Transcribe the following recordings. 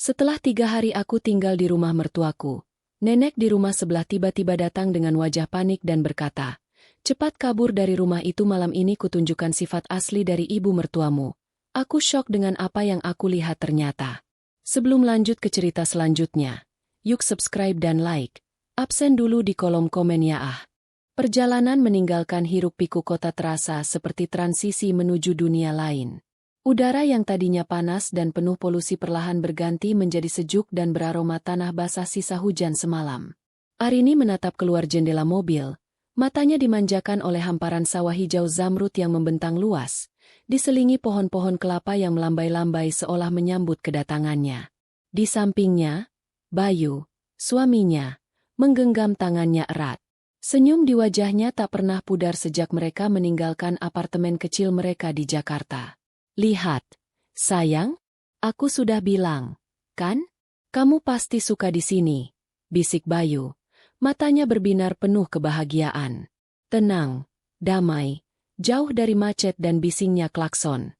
Setelah 3 hari aku tinggal di rumah mertuaku, nenek di rumah sebelah tiba-tiba datang dengan wajah panik dan berkata, "Cepat kabur dari rumah itu, malam ini kutunjukkan sifat asli dari ibu mertuamu." Aku syok dengan apa yang aku lihat ternyata. Sebelum lanjut ke cerita selanjutnya, yuk subscribe dan like. Absen dulu di kolom komen ya ah. Perjalanan meninggalkan hiruk-pikuk kota terasa seperti transisi menuju dunia lain. Udara yang tadinya panas dan penuh polusi perlahan berganti menjadi sejuk dan beraroma tanah basah sisa hujan semalam. Arini menatap keluar jendela mobil, matanya dimanjakan oleh hamparan sawah hijau zamrud yang membentang luas, diselingi pohon-pohon kelapa yang melambai-lambai seolah menyambut kedatangannya. Di sampingnya, Bayu, suaminya, menggenggam tangannya erat. Senyum di wajahnya tak pernah pudar sejak mereka meninggalkan apartemen kecil mereka di Jakarta. "Lihat, sayang, aku sudah bilang, kan? Kamu pasti suka di sini," bisik Bayu. Matanya berbinar penuh kebahagiaan. Tenang, damai, jauh dari macet dan bisingnya klakson.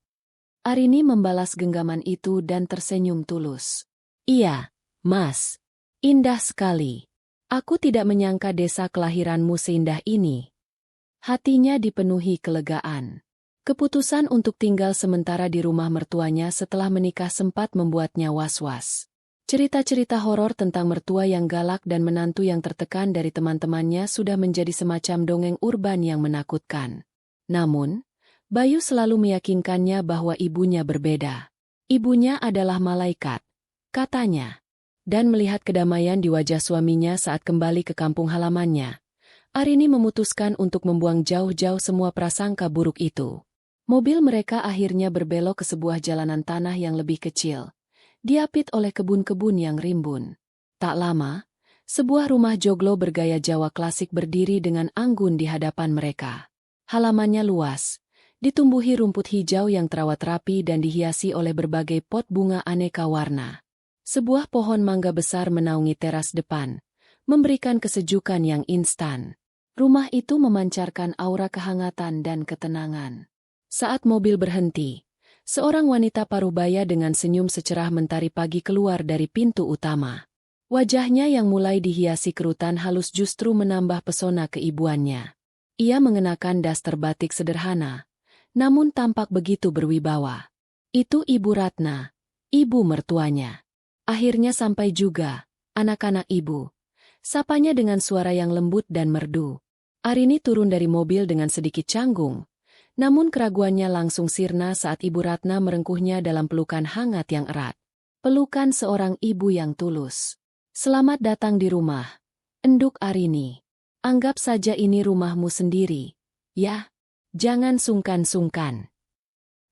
Arini membalas genggaman itu dan tersenyum tulus. "Iya, Mas. Indah sekali. Aku tidak menyangka desa kelahiranmu seindah ini." Hatinya dipenuhi kelegaan. Keputusan untuk tinggal sementara di rumah mertuanya setelah menikah sempat membuatnya was-was. Cerita-cerita horor tentang mertua yang galak dan menantu yang tertekan dari teman-temannya sudah menjadi semacam dongeng urban yang menakutkan. Namun, Bayu selalu meyakinkannya bahwa ibunya berbeda. Ibunya adalah malaikat, katanya. Dan melihat kedamaian di wajah suaminya saat kembali ke kampung halamannya, Arini memutuskan untuk membuang jauh-jauh semua prasangka buruk itu. Mobil mereka akhirnya berbelok ke sebuah jalanan tanah yang lebih kecil, diapit oleh kebun-kebun yang rimbun. Tak lama, sebuah rumah joglo bergaya Jawa klasik berdiri dengan anggun di hadapan mereka. Halamannya luas, ditumbuhi rumput hijau yang terawat rapi dan dihiasi oleh berbagai pot bunga aneka warna. Sebuah pohon mangga besar menaungi teras depan, memberikan kesejukan yang instan. Rumah itu memancarkan aura kehangatan dan ketenangan. Saat mobil berhenti, seorang wanita parubaya dengan senyum secerah mentari pagi keluar dari pintu utama. Wajahnya yang mulai dihiasi kerutan halus justru menambah pesona keibuannya. Ia mengenakan daster batik sederhana, namun tampak begitu berwibawa. Itu Ibu Ratna, ibu mertuanya. "Akhirnya sampai juga, anak-anak ibu," sapanya dengan suara yang lembut dan merdu. Arini turun dari mobil dengan sedikit canggung. Namun keraguannya langsung sirna saat Ibu Ratna merengkuhnya dalam pelukan hangat yang erat. Pelukan seorang ibu yang tulus. "Selamat datang di rumah, enduk Arini. Anggap saja ini rumahmu sendiri, ya. Jangan sungkan-sungkan."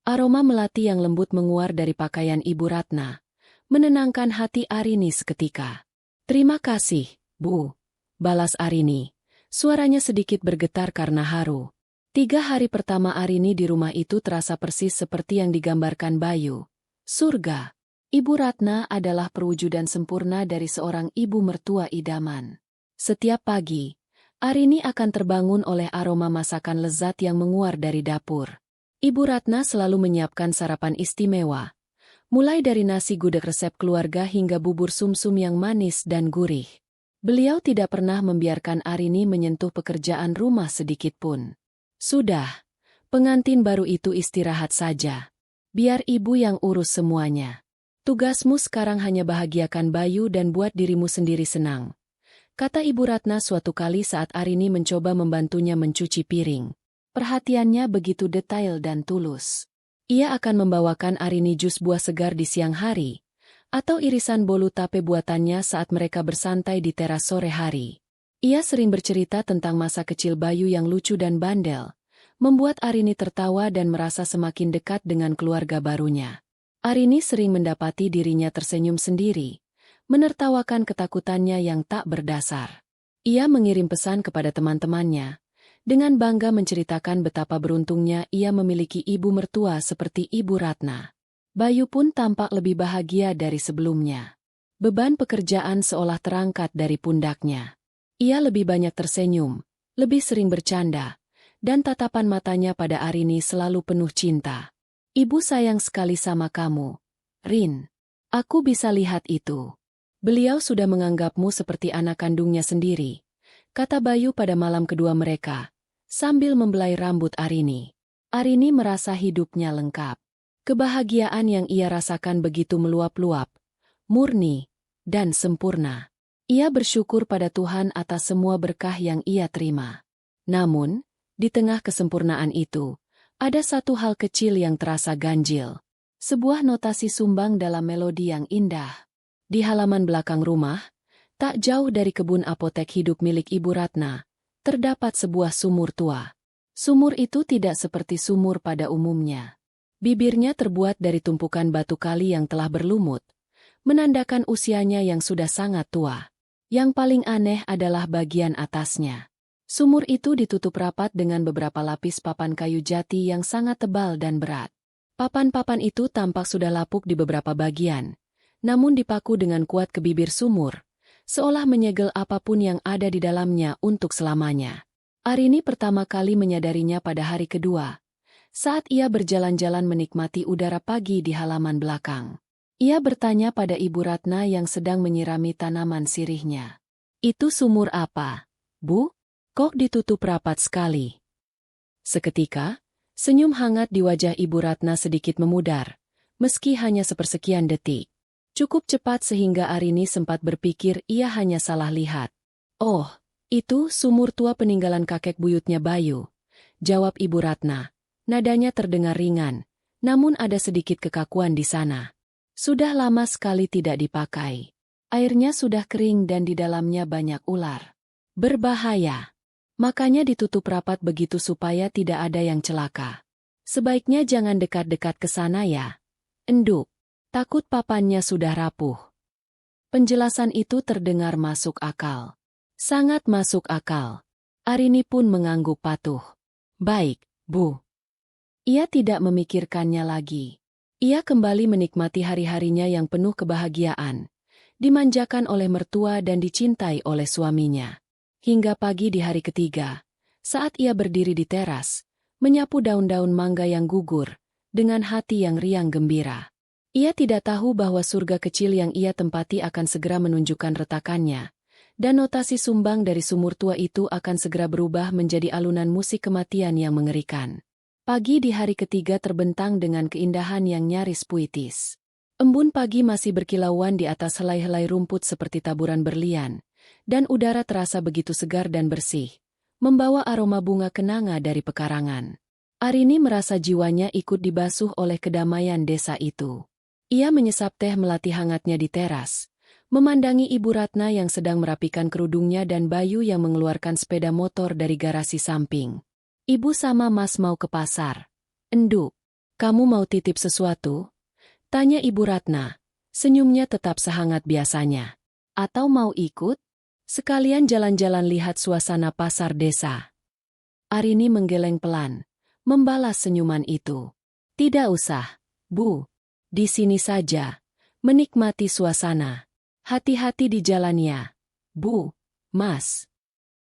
Aroma melati yang lembut menguar dari pakaian Ibu Ratna, menenangkan hati Arini seketika. "Terima kasih, Bu," balas Arini. Suaranya sedikit bergetar karena haru. 3 hari pertama Arini di rumah itu terasa persis seperti yang digambarkan Bayu. Surga. Ibu Ratna adalah perwujudan sempurna dari seorang ibu mertua idaman. Setiap pagi, Arini akan terbangun oleh aroma masakan lezat yang menguar dari dapur. Ibu Ratna selalu menyiapkan sarapan istimewa, mulai dari nasi gudeg resep keluarga hingga bubur sumsum yang manis dan gurih. Beliau tidak pernah membiarkan Arini menyentuh pekerjaan rumah sedikit pun. "Sudah, pengantin baru itu istirahat saja. Biar ibu yang urus semuanya. Tugasmu sekarang hanya bahagiakan Bayu dan buat dirimu sendiri senang," kata Ibu Ratna suatu kali saat Arini mencoba membantunya mencuci piring. Perhatiannya begitu detail dan tulus. Ia akan membawakan Arini jus buah segar di siang hari, atau irisan bolu tape buatannya saat mereka bersantai di teras sore hari. Ia sering bercerita tentang masa kecil Bayu yang lucu dan bandel, membuat Arini tertawa dan merasa semakin dekat dengan keluarga barunya. Arini sering mendapati dirinya tersenyum sendiri, menertawakan ketakutannya yang tak berdasar. Ia mengirim pesan kepada teman-temannya, dengan bangga menceritakan betapa beruntungnya ia memiliki ibu mertua seperti Ibu Ratna. Bayu pun tampak lebih bahagia dari sebelumnya. Beban pekerjaan seolah terangkat dari pundaknya. Ia lebih banyak tersenyum, lebih sering bercanda, dan tatapan matanya pada Arini selalu penuh cinta. "Ibu sayang sekali sama kamu, Rin." Aku bisa lihat itu. Beliau sudah menganggapmu seperti anak kandungnya sendiri, kata Bayu pada malam kedua mereka, sambil membelai rambut Arini. Arini merasa hidupnya lengkap. Kebahagiaan yang ia rasakan begitu meluap-luap, murni, dan sempurna. Ia bersyukur pada Tuhan atas semua berkah yang ia terima. Namun, di tengah kesempurnaan itu, ada satu hal kecil yang terasa ganjil. Sebuah notasi sumbang dalam melodi yang indah. Di halaman belakang rumah, tak jauh dari kebun apotek hidup milik Ibu Ratna, terdapat sebuah sumur tua. Sumur itu tidak seperti sumur pada umumnya. Bibirnya terbuat dari tumpukan batu kali yang telah berlumut, menandakan usianya yang sudah sangat tua. Yang paling aneh adalah bagian atasnya. Sumur itu ditutup rapat dengan beberapa lapis papan kayu jati yang sangat tebal dan berat. Papan-papan itu tampak sudah lapuk di beberapa bagian, namun dipaku dengan kuat ke bibir sumur, seolah menyegel apapun yang ada di dalamnya untuk selamanya. Arini pertama kali menyadarinya pada hari kedua, saat ia berjalan-jalan menikmati udara pagi di halaman belakang. Ia bertanya pada Ibu Ratna yang sedang menyirami tanaman sirihnya. "Itu sumur apa, Bu? Kok ditutup rapat sekali?" Seketika, senyum hangat di wajah Ibu Ratna sedikit memudar, meski hanya sepersekian detik. Cukup cepat sehingga Arini sempat berpikir ia hanya salah lihat. "Oh, itu sumur tua peninggalan kakek buyutnya Bayu," jawab Ibu Ratna. Nadanya terdengar ringan, namun ada sedikit kekakuan di sana. Sudah lama sekali tidak dipakai. Airnya sudah kering dan di dalamnya banyak ular. Berbahaya. Makanya ditutup rapat begitu supaya tidak ada yang celaka. Sebaiknya jangan dekat-dekat ke sana ya. Enduk. Takut papannya sudah rapuh. Penjelasan itu terdengar masuk akal. Sangat masuk akal. Arini pun mengangguk patuh. "Baik, Bu." Ia tidak memikirkannya lagi. Ia kembali menikmati hari-harinya yang penuh kebahagiaan, dimanjakan oleh mertua dan dicintai oleh suaminya. Hingga pagi di hari ketiga, saat ia berdiri di teras, menyapu daun-daun mangga yang gugur, dengan hati yang riang gembira. Ia tidak tahu bahwa surga kecil yang ia tempati akan segera menunjukkan retakannya, dan notasi sumbang dari sumur tua itu akan segera berubah menjadi alunan musik kematian yang mengerikan. Pagi di hari ketiga terbentang dengan keindahan yang nyaris puitis. Embun pagi masih berkilauan di atas helai-helai rumput seperti taburan berlian, dan udara terasa begitu segar dan bersih, membawa aroma bunga kenanga dari pekarangan. Arini merasa jiwanya ikut dibasuh oleh kedamaian desa itu. Ia menyesap teh melati hangatnya di teras, memandangi Ibu Ratna yang sedang merapikan kerudungnya dan Bayu yang mengeluarkan sepeda motor dari garasi samping. "Ibu sama Mas mau ke pasar." "Enduk, kamu mau titip sesuatu?" tanya Ibu Ratna. Senyumnya tetap sehangat biasanya. "Atau mau ikut? Sekalian jalan-jalan lihat suasana pasar desa." Arini menggeleng pelan, membalas senyuman itu. "Tidak usah, Bu. Di sini saja, menikmati suasana. Hati-hati di jalannya, Bu, Mas."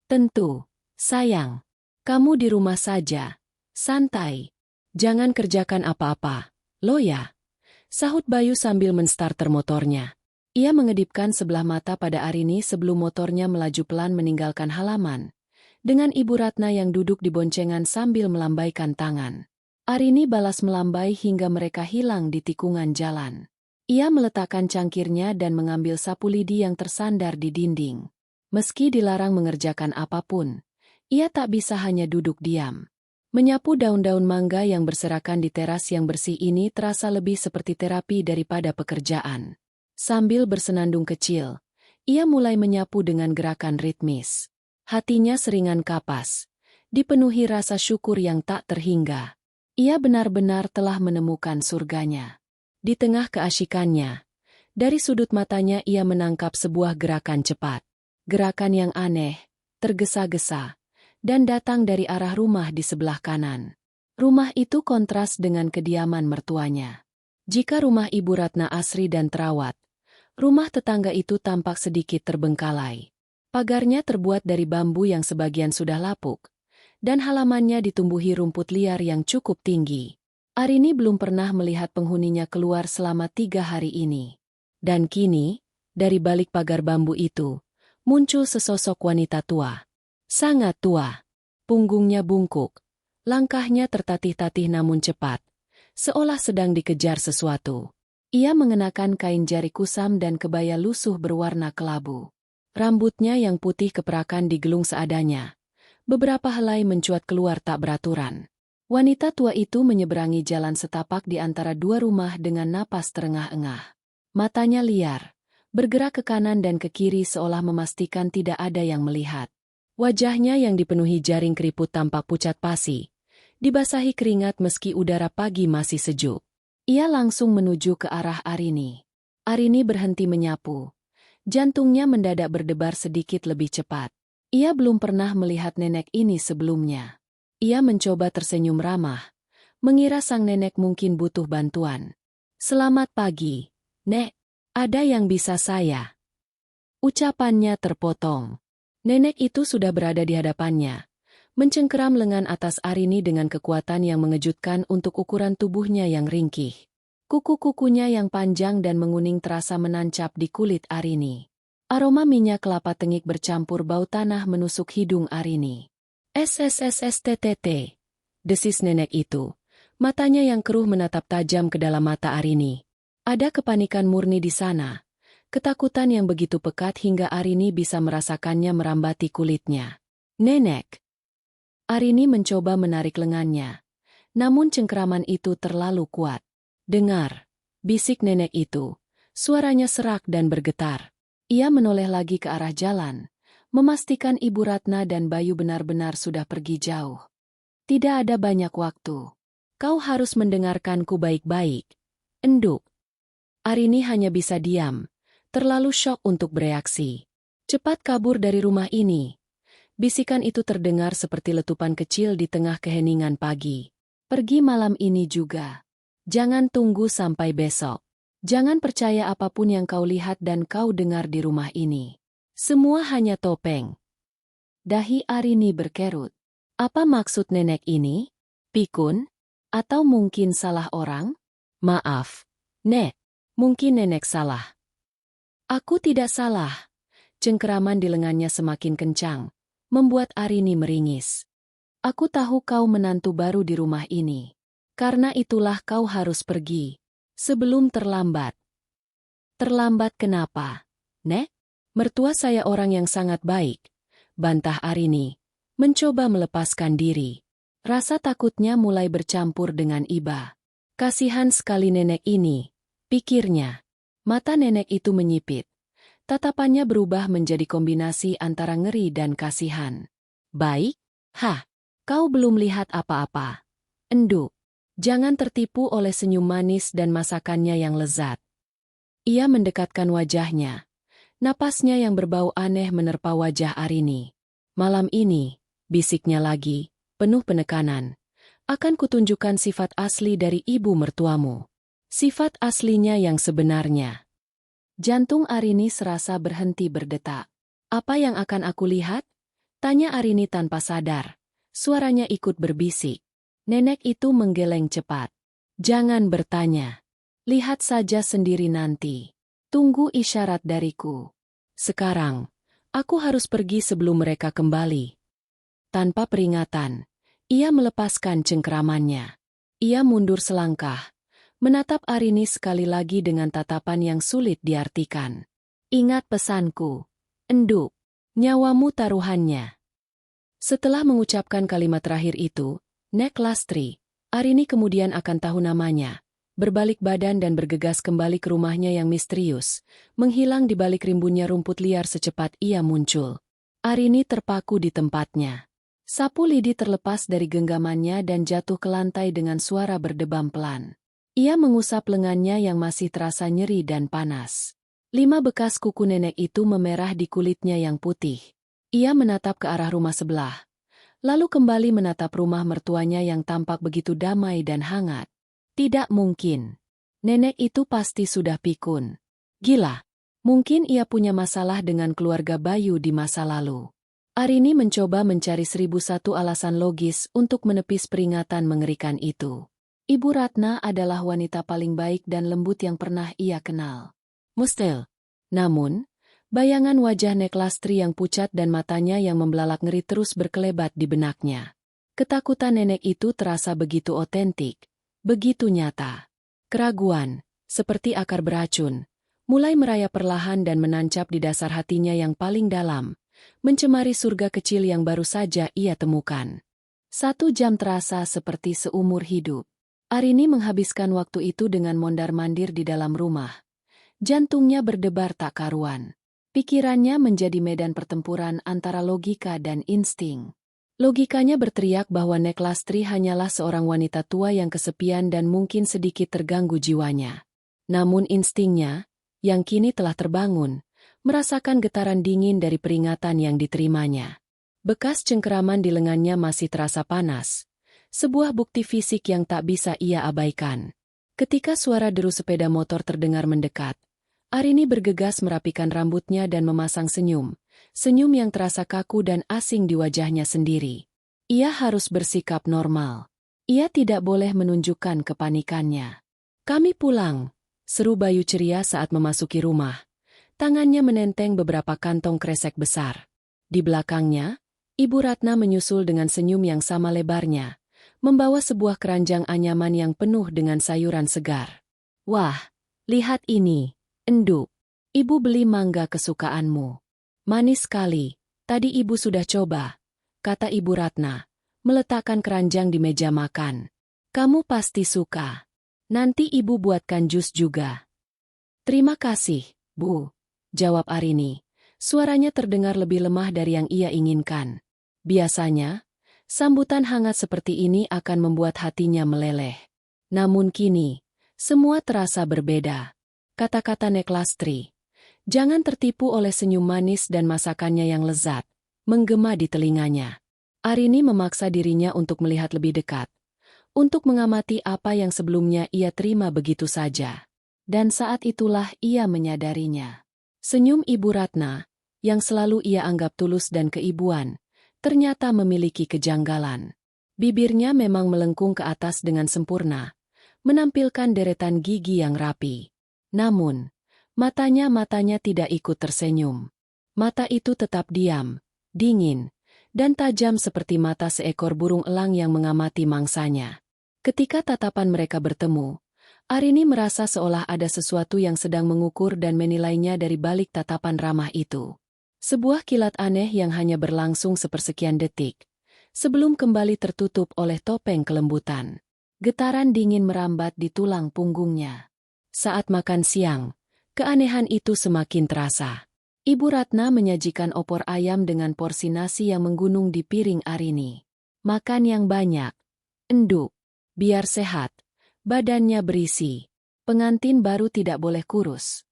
"Tentu, sayang. Kamu di rumah saja. Santai. Jangan kerjakan apa-apa, lo ya," sahut Bayu sambil menstarter motornya. Ia mengedipkan sebelah mata pada Arini sebelum motornya melaju pelan meninggalkan halaman, dengan Ibu Ratna yang duduk di boncengan sambil melambaikan tangan. Arini balas melambai hingga mereka hilang di tikungan jalan. Ia meletakkan cangkirnya dan mengambil sapu lidi yang tersandar di dinding. Meski dilarang mengerjakan apapun, ia tak bisa hanya duduk diam. Menyapu daun-daun mangga yang berserakan di teras yang bersih ini terasa lebih seperti terapi daripada pekerjaan. Sambil bersenandung kecil, ia mulai menyapu dengan gerakan ritmis. Hatinya seringan kapas, dipenuhi rasa syukur yang tak terhingga. Ia benar-benar telah menemukan surganya. Di tengah keasyikannya, dari sudut matanya ia menangkap sebuah gerakan cepat. Gerakan yang aneh, tergesa-gesa, dan datang dari arah rumah di sebelah kanan. Rumah itu kontras dengan kediaman mertuanya. Jika rumah Ibu Ratna asri dan terawat, rumah tetangga itu tampak sedikit terbengkalai. Pagarnya terbuat dari bambu yang sebagian sudah lapuk, dan halamannya ditumbuhi rumput liar yang cukup tinggi. Arini belum pernah melihat penghuninya keluar selama 3 hari ini. Dan kini, dari balik pagar bambu itu, muncul sesosok wanita tua. Sangat tua. Punggungnya bungkuk. Langkahnya tertatih-tatih namun cepat, seolah sedang dikejar sesuatu. Ia mengenakan kain jari kusam dan kebaya lusuh berwarna kelabu. Rambutnya yang putih keperakan digelung seadanya. Beberapa helai mencuat keluar tak beraturan. Wanita tua itu menyeberangi jalan setapak di antara dua rumah dengan napas terengah-engah. Matanya liar, bergerak ke kanan dan ke kiri seolah memastikan tidak ada yang melihat. Wajahnya yang dipenuhi jaring keriput tampak pucat pasi, dibasahi keringat meski udara pagi masih sejuk. Ia langsung menuju ke arah Arini. Arini berhenti menyapu. Jantungnya mendadak berdebar sedikit lebih cepat. Ia belum pernah melihat nenek ini sebelumnya. Ia mencoba tersenyum ramah, mengira sang nenek mungkin butuh bantuan. "Selamat pagi, Nek. Ada yang bisa saya?" Ucapannya terpotong. Nenek itu sudah berada di hadapannya, mencengkeram lengan atas Arini dengan kekuatan yang mengejutkan untuk ukuran tubuhnya yang ringkih. Kuku-kukunya yang panjang dan menguning terasa menancap di kulit Arini. Aroma minyak kelapa tengik bercampur bau tanah menusuk hidung Arini. "SSSSTTT," desis nenek itu. Matanya yang keruh menatap tajam ke dalam mata Arini. Ada kepanikan murni di sana. Ketakutan yang begitu pekat hingga Arini bisa merasakannya merambati kulitnya. "Nenek." Arini mencoba menarik lengannya. Namun cengkeraman itu terlalu kuat. "Dengar," bisik nenek itu. Suaranya serak dan bergetar. Ia menoleh lagi ke arah jalan, memastikan Ibu Ratna dan Bayu benar-benar sudah pergi jauh. "Tidak ada banyak waktu. Kau harus mendengarkanku baik-baik." Enduk. Arini hanya bisa diam, terlalu syok untuk bereaksi. "Cepat kabur dari rumah ini." Bisikan itu terdengar seperti letupan kecil di tengah keheningan pagi. "Pergi malam ini juga. Jangan tunggu sampai besok. Jangan percaya apapun yang kau lihat dan kau dengar di rumah ini. Semua hanya topeng." Dahi Arini berkerut. Apa maksud nenek ini? Pikun? Atau mungkin salah orang? "Maaf, Nek. Mungkin nenek salah." "Aku tidak salah." Cengkeraman di lengannya semakin kencang, membuat Arini meringis. "Aku tahu kau menantu baru di rumah ini. Karena itulah kau harus pergi. Sebelum terlambat." "Terlambat kenapa, Nek?" "Mertua saya orang yang sangat baik," bantah Arini, mencoba melepaskan diri. Rasa takutnya mulai bercampur dengan iba. Kasihan sekali nenek ini, pikirnya. Mata nenek itu menyipit. Tatapannya berubah menjadi kombinasi antara ngeri dan kasihan. "Baik? Hah, kau belum lihat apa-apa." Enduk. Jangan tertipu oleh senyum manis dan masakannya yang lezat. Ia mendekatkan wajahnya. Napasnya yang berbau aneh menerpa wajah Arini. "Malam ini," bisiknya lagi, penuh penekanan, "akan kutunjukkan sifat asli dari ibu mertuamu. Sifat aslinya yang sebenarnya." Jantung Arini serasa berhenti berdetak. "Apa yang akan aku lihat?" tanya Arini tanpa sadar. Suaranya ikut berbisik. Nenek itu menggeleng cepat. "Jangan bertanya. Lihat saja sendiri nanti. Tunggu isyarat dariku. Sekarang, aku harus pergi sebelum mereka kembali." Tanpa peringatan, ia melepaskan cengkeramannya. Ia mundur selangkah, menatap Arini sekali lagi dengan tatapan yang sulit diartikan. "Ingat pesanku, Enduk. Nyawamu taruhannya." Setelah mengucapkan kalimat terakhir itu, Nek Lastri, Arini kemudian akan tahu namanya, berbalik badan dan bergegas kembali ke rumahnya yang misterius, menghilang di balik rimbunnya rumput liar secepat ia muncul. Arini terpaku di tempatnya. Sapu lidi terlepas dari genggamannya dan jatuh ke lantai dengan suara berdebam pelan. Ia mengusap lengannya yang masih terasa nyeri dan panas. 5 bekas kuku nenek itu memerah di kulitnya yang putih. Ia menatap ke arah rumah sebelah, lalu kembali menatap rumah mertuanya yang tampak begitu damai dan hangat. Tidak mungkin. Nenek itu pasti sudah pikun. Gila. Mungkin ia punya masalah dengan keluarga Bayu di masa lalu. Arini mencoba mencari 1001 alasan logis untuk menepis peringatan mengerikan itu. Ibu Ratna adalah wanita paling baik dan lembut yang pernah ia kenal. Mustel. Namun, bayangan wajah Nek Lastri yang pucat dan matanya yang membelalak ngeri terus berkelebat di benaknya. Ketakutan nenek itu terasa begitu otentik, begitu nyata. Keraguan, seperti akar beracun, mulai merayap perlahan dan menancap di dasar hatinya yang paling dalam, mencemari surga kecil yang baru saja ia temukan. 1 jam terasa seperti seumur hidup. Arini menghabiskan waktu itu dengan mondar-mandir di dalam rumah. Jantungnya berdebar tak karuan. Pikirannya menjadi medan pertempuran antara logika dan insting. Logikanya berteriak bahwa Nek Lastri hanyalah seorang wanita tua yang kesepian dan mungkin sedikit terganggu jiwanya. Namun instingnya, yang kini telah terbangun, merasakan getaran dingin dari peringatan yang diterimanya. Bekas cengkeraman di lengannya masih terasa panas, sebuah bukti fisik yang tak bisa ia abaikan. Ketika suara deru sepeda motor terdengar mendekat, Arini bergegas merapikan rambutnya dan memasang senyum yang terasa kaku dan asing di wajahnya sendiri. Ia harus bersikap normal. Ia tidak boleh menunjukkan kepanikannya. "Kami pulang," seru Bayu ceria saat memasuki rumah. Tangannya menenteng beberapa kantong kresek besar. Di belakangnya, Ibu Ratna menyusul dengan senyum yang sama lebarnya, membawa sebuah keranjang anyaman yang penuh dengan sayuran segar. "Wah, lihat ini, Enduk. Ibu beli mangga kesukaanmu. Manis sekali, tadi ibu sudah coba," kata Ibu Ratna, meletakkan keranjang di meja makan. "Kamu pasti suka. Nanti ibu buatkan jus juga." "Terima kasih, Bu," jawab Arini. Suaranya terdengar lebih lemah dari yang ia inginkan. Biasanya, sambutan hangat seperti ini akan membuat hatinya meleleh. Namun kini, semua terasa berbeda. Kata-kata Nek Lastri, jangan tertipu oleh senyum manis dan masakannya yang lezat, menggema di telinganya. Arini memaksa dirinya untuk melihat lebih dekat, untuk mengamati apa yang sebelumnya ia terima begitu saja. Dan saat itulah ia menyadarinya. Senyum Ibu Ratna, yang selalu ia anggap tulus dan keibuan, ternyata memiliki kejanggalan. Bibirnya memang melengkung ke atas dengan sempurna, menampilkan deretan gigi yang rapi. Namun, matanya tidak ikut tersenyum. Mata itu tetap diam, dingin, dan tajam seperti mata seekor burung elang yang mengamati mangsanya. Ketika tatapan mereka bertemu, Arini merasa seolah ada sesuatu yang sedang mengukur dan menilainya dari balik tatapan ramah itu. Sebuah kilat aneh yang hanya berlangsung sepersekian detik, sebelum kembali tertutup oleh topeng kelembutan. Getaran dingin merambat di tulang punggungnya. Saat makan siang, keanehan itu semakin terasa. Ibu Ratna menyajikan opor ayam dengan porsi nasi yang menggunung di piring Arini. "Makan yang banyak, Enduk, biar sehat, badannya berisi. Pengantin baru tidak boleh kurus,"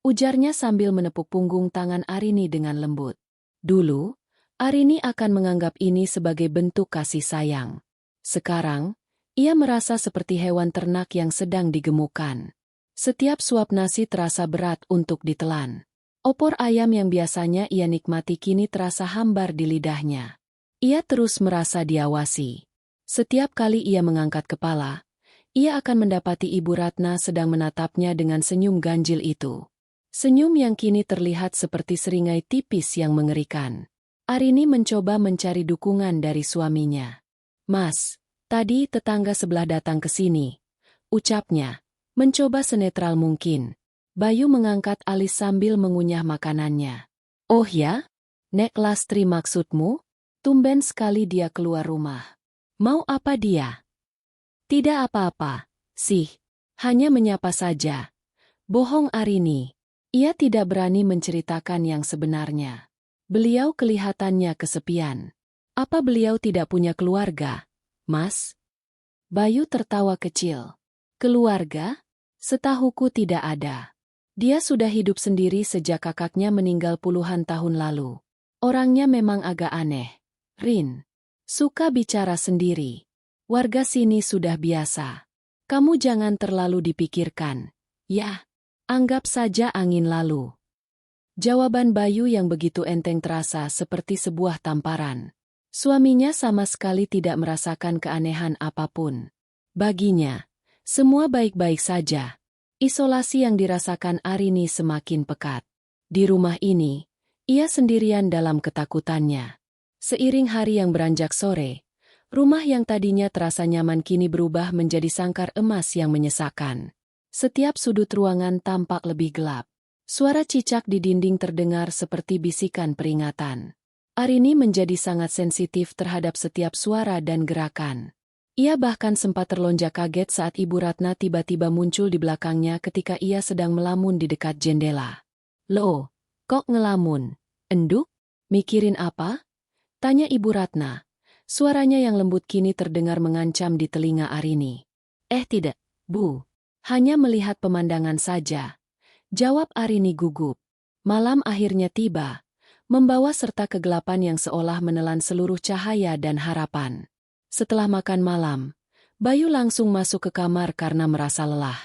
ujarnya sambil menepuk punggung tangan Arini dengan lembut. Dulu, Arini akan menganggap ini sebagai bentuk kasih sayang. Sekarang, ia merasa seperti hewan ternak yang sedang digemukkan. Setiap suap nasi terasa berat untuk ditelan. Opor ayam yang biasanya ia nikmati kini terasa hambar di lidahnya. Ia terus merasa diawasi. Setiap kali ia mengangkat kepala, ia akan mendapati Ibu Ratna sedang menatapnya dengan senyum ganjil itu. Senyum yang kini terlihat seperti seringai tipis yang mengerikan. Arini mencoba mencari dukungan dari suaminya. "Mas, tadi tetangga sebelah datang ke sini," ucapnya, mencoba senetral mungkin. Bayu mengangkat alis sambil mengunyah makanannya. "Oh ya? Nek Lastri maksudmu?" Tumben sekali dia keluar rumah. "Mau apa dia?" "Tidak apa-apa, sih. Hanya menyapa saja." Bohong Arini. Ia tidak berani menceritakan yang sebenarnya. Beliau kelihatannya kesepian. "Apa beliau tidak punya keluarga, Mas?" Bayu tertawa kecil. "Keluarga? Setahuku tidak ada. Dia sudah hidup sendiri sejak kakaknya meninggal puluhan tahun lalu. Orangnya memang agak aneh. Rin. Suka bicara sendiri. Warga sini sudah biasa. Kamu jangan terlalu dipikirkan. Ya, anggap saja angin lalu." Jawaban Bayu yang begitu enteng terasa seperti sebuah tamparan. Suaminya sama sekali tidak merasakan keanehan apapun. Baginya, semua baik-baik saja. Isolasi yang dirasakan Arini semakin pekat. Di rumah ini, ia sendirian dalam ketakutannya. Seiring hari yang beranjak sore, rumah yang tadinya terasa nyaman kini berubah menjadi sangkar emas yang menyesakkan. Setiap sudut ruangan tampak lebih gelap. Suara cicak di dinding terdengar seperti bisikan peringatan. Arini menjadi sangat sensitif terhadap setiap suara dan gerakan. Ia bahkan sempat terlonjak kaget saat Ibu Ratna tiba-tiba muncul di belakangnya ketika ia sedang melamun di dekat jendela. "Loh, kok ngelamun? Enduk? Mikirin apa?" tanya Ibu Ratna. Suaranya yang lembut kini terdengar mengancam di telinga Arini. Tidak, Bu. Hanya melihat pemandangan saja," jawab Arini gugup. Malam akhirnya tiba, membawa serta kegelapan yang seolah menelan seluruh cahaya dan harapan. Setelah makan malam, Bayu langsung masuk ke kamar karena merasa lelah.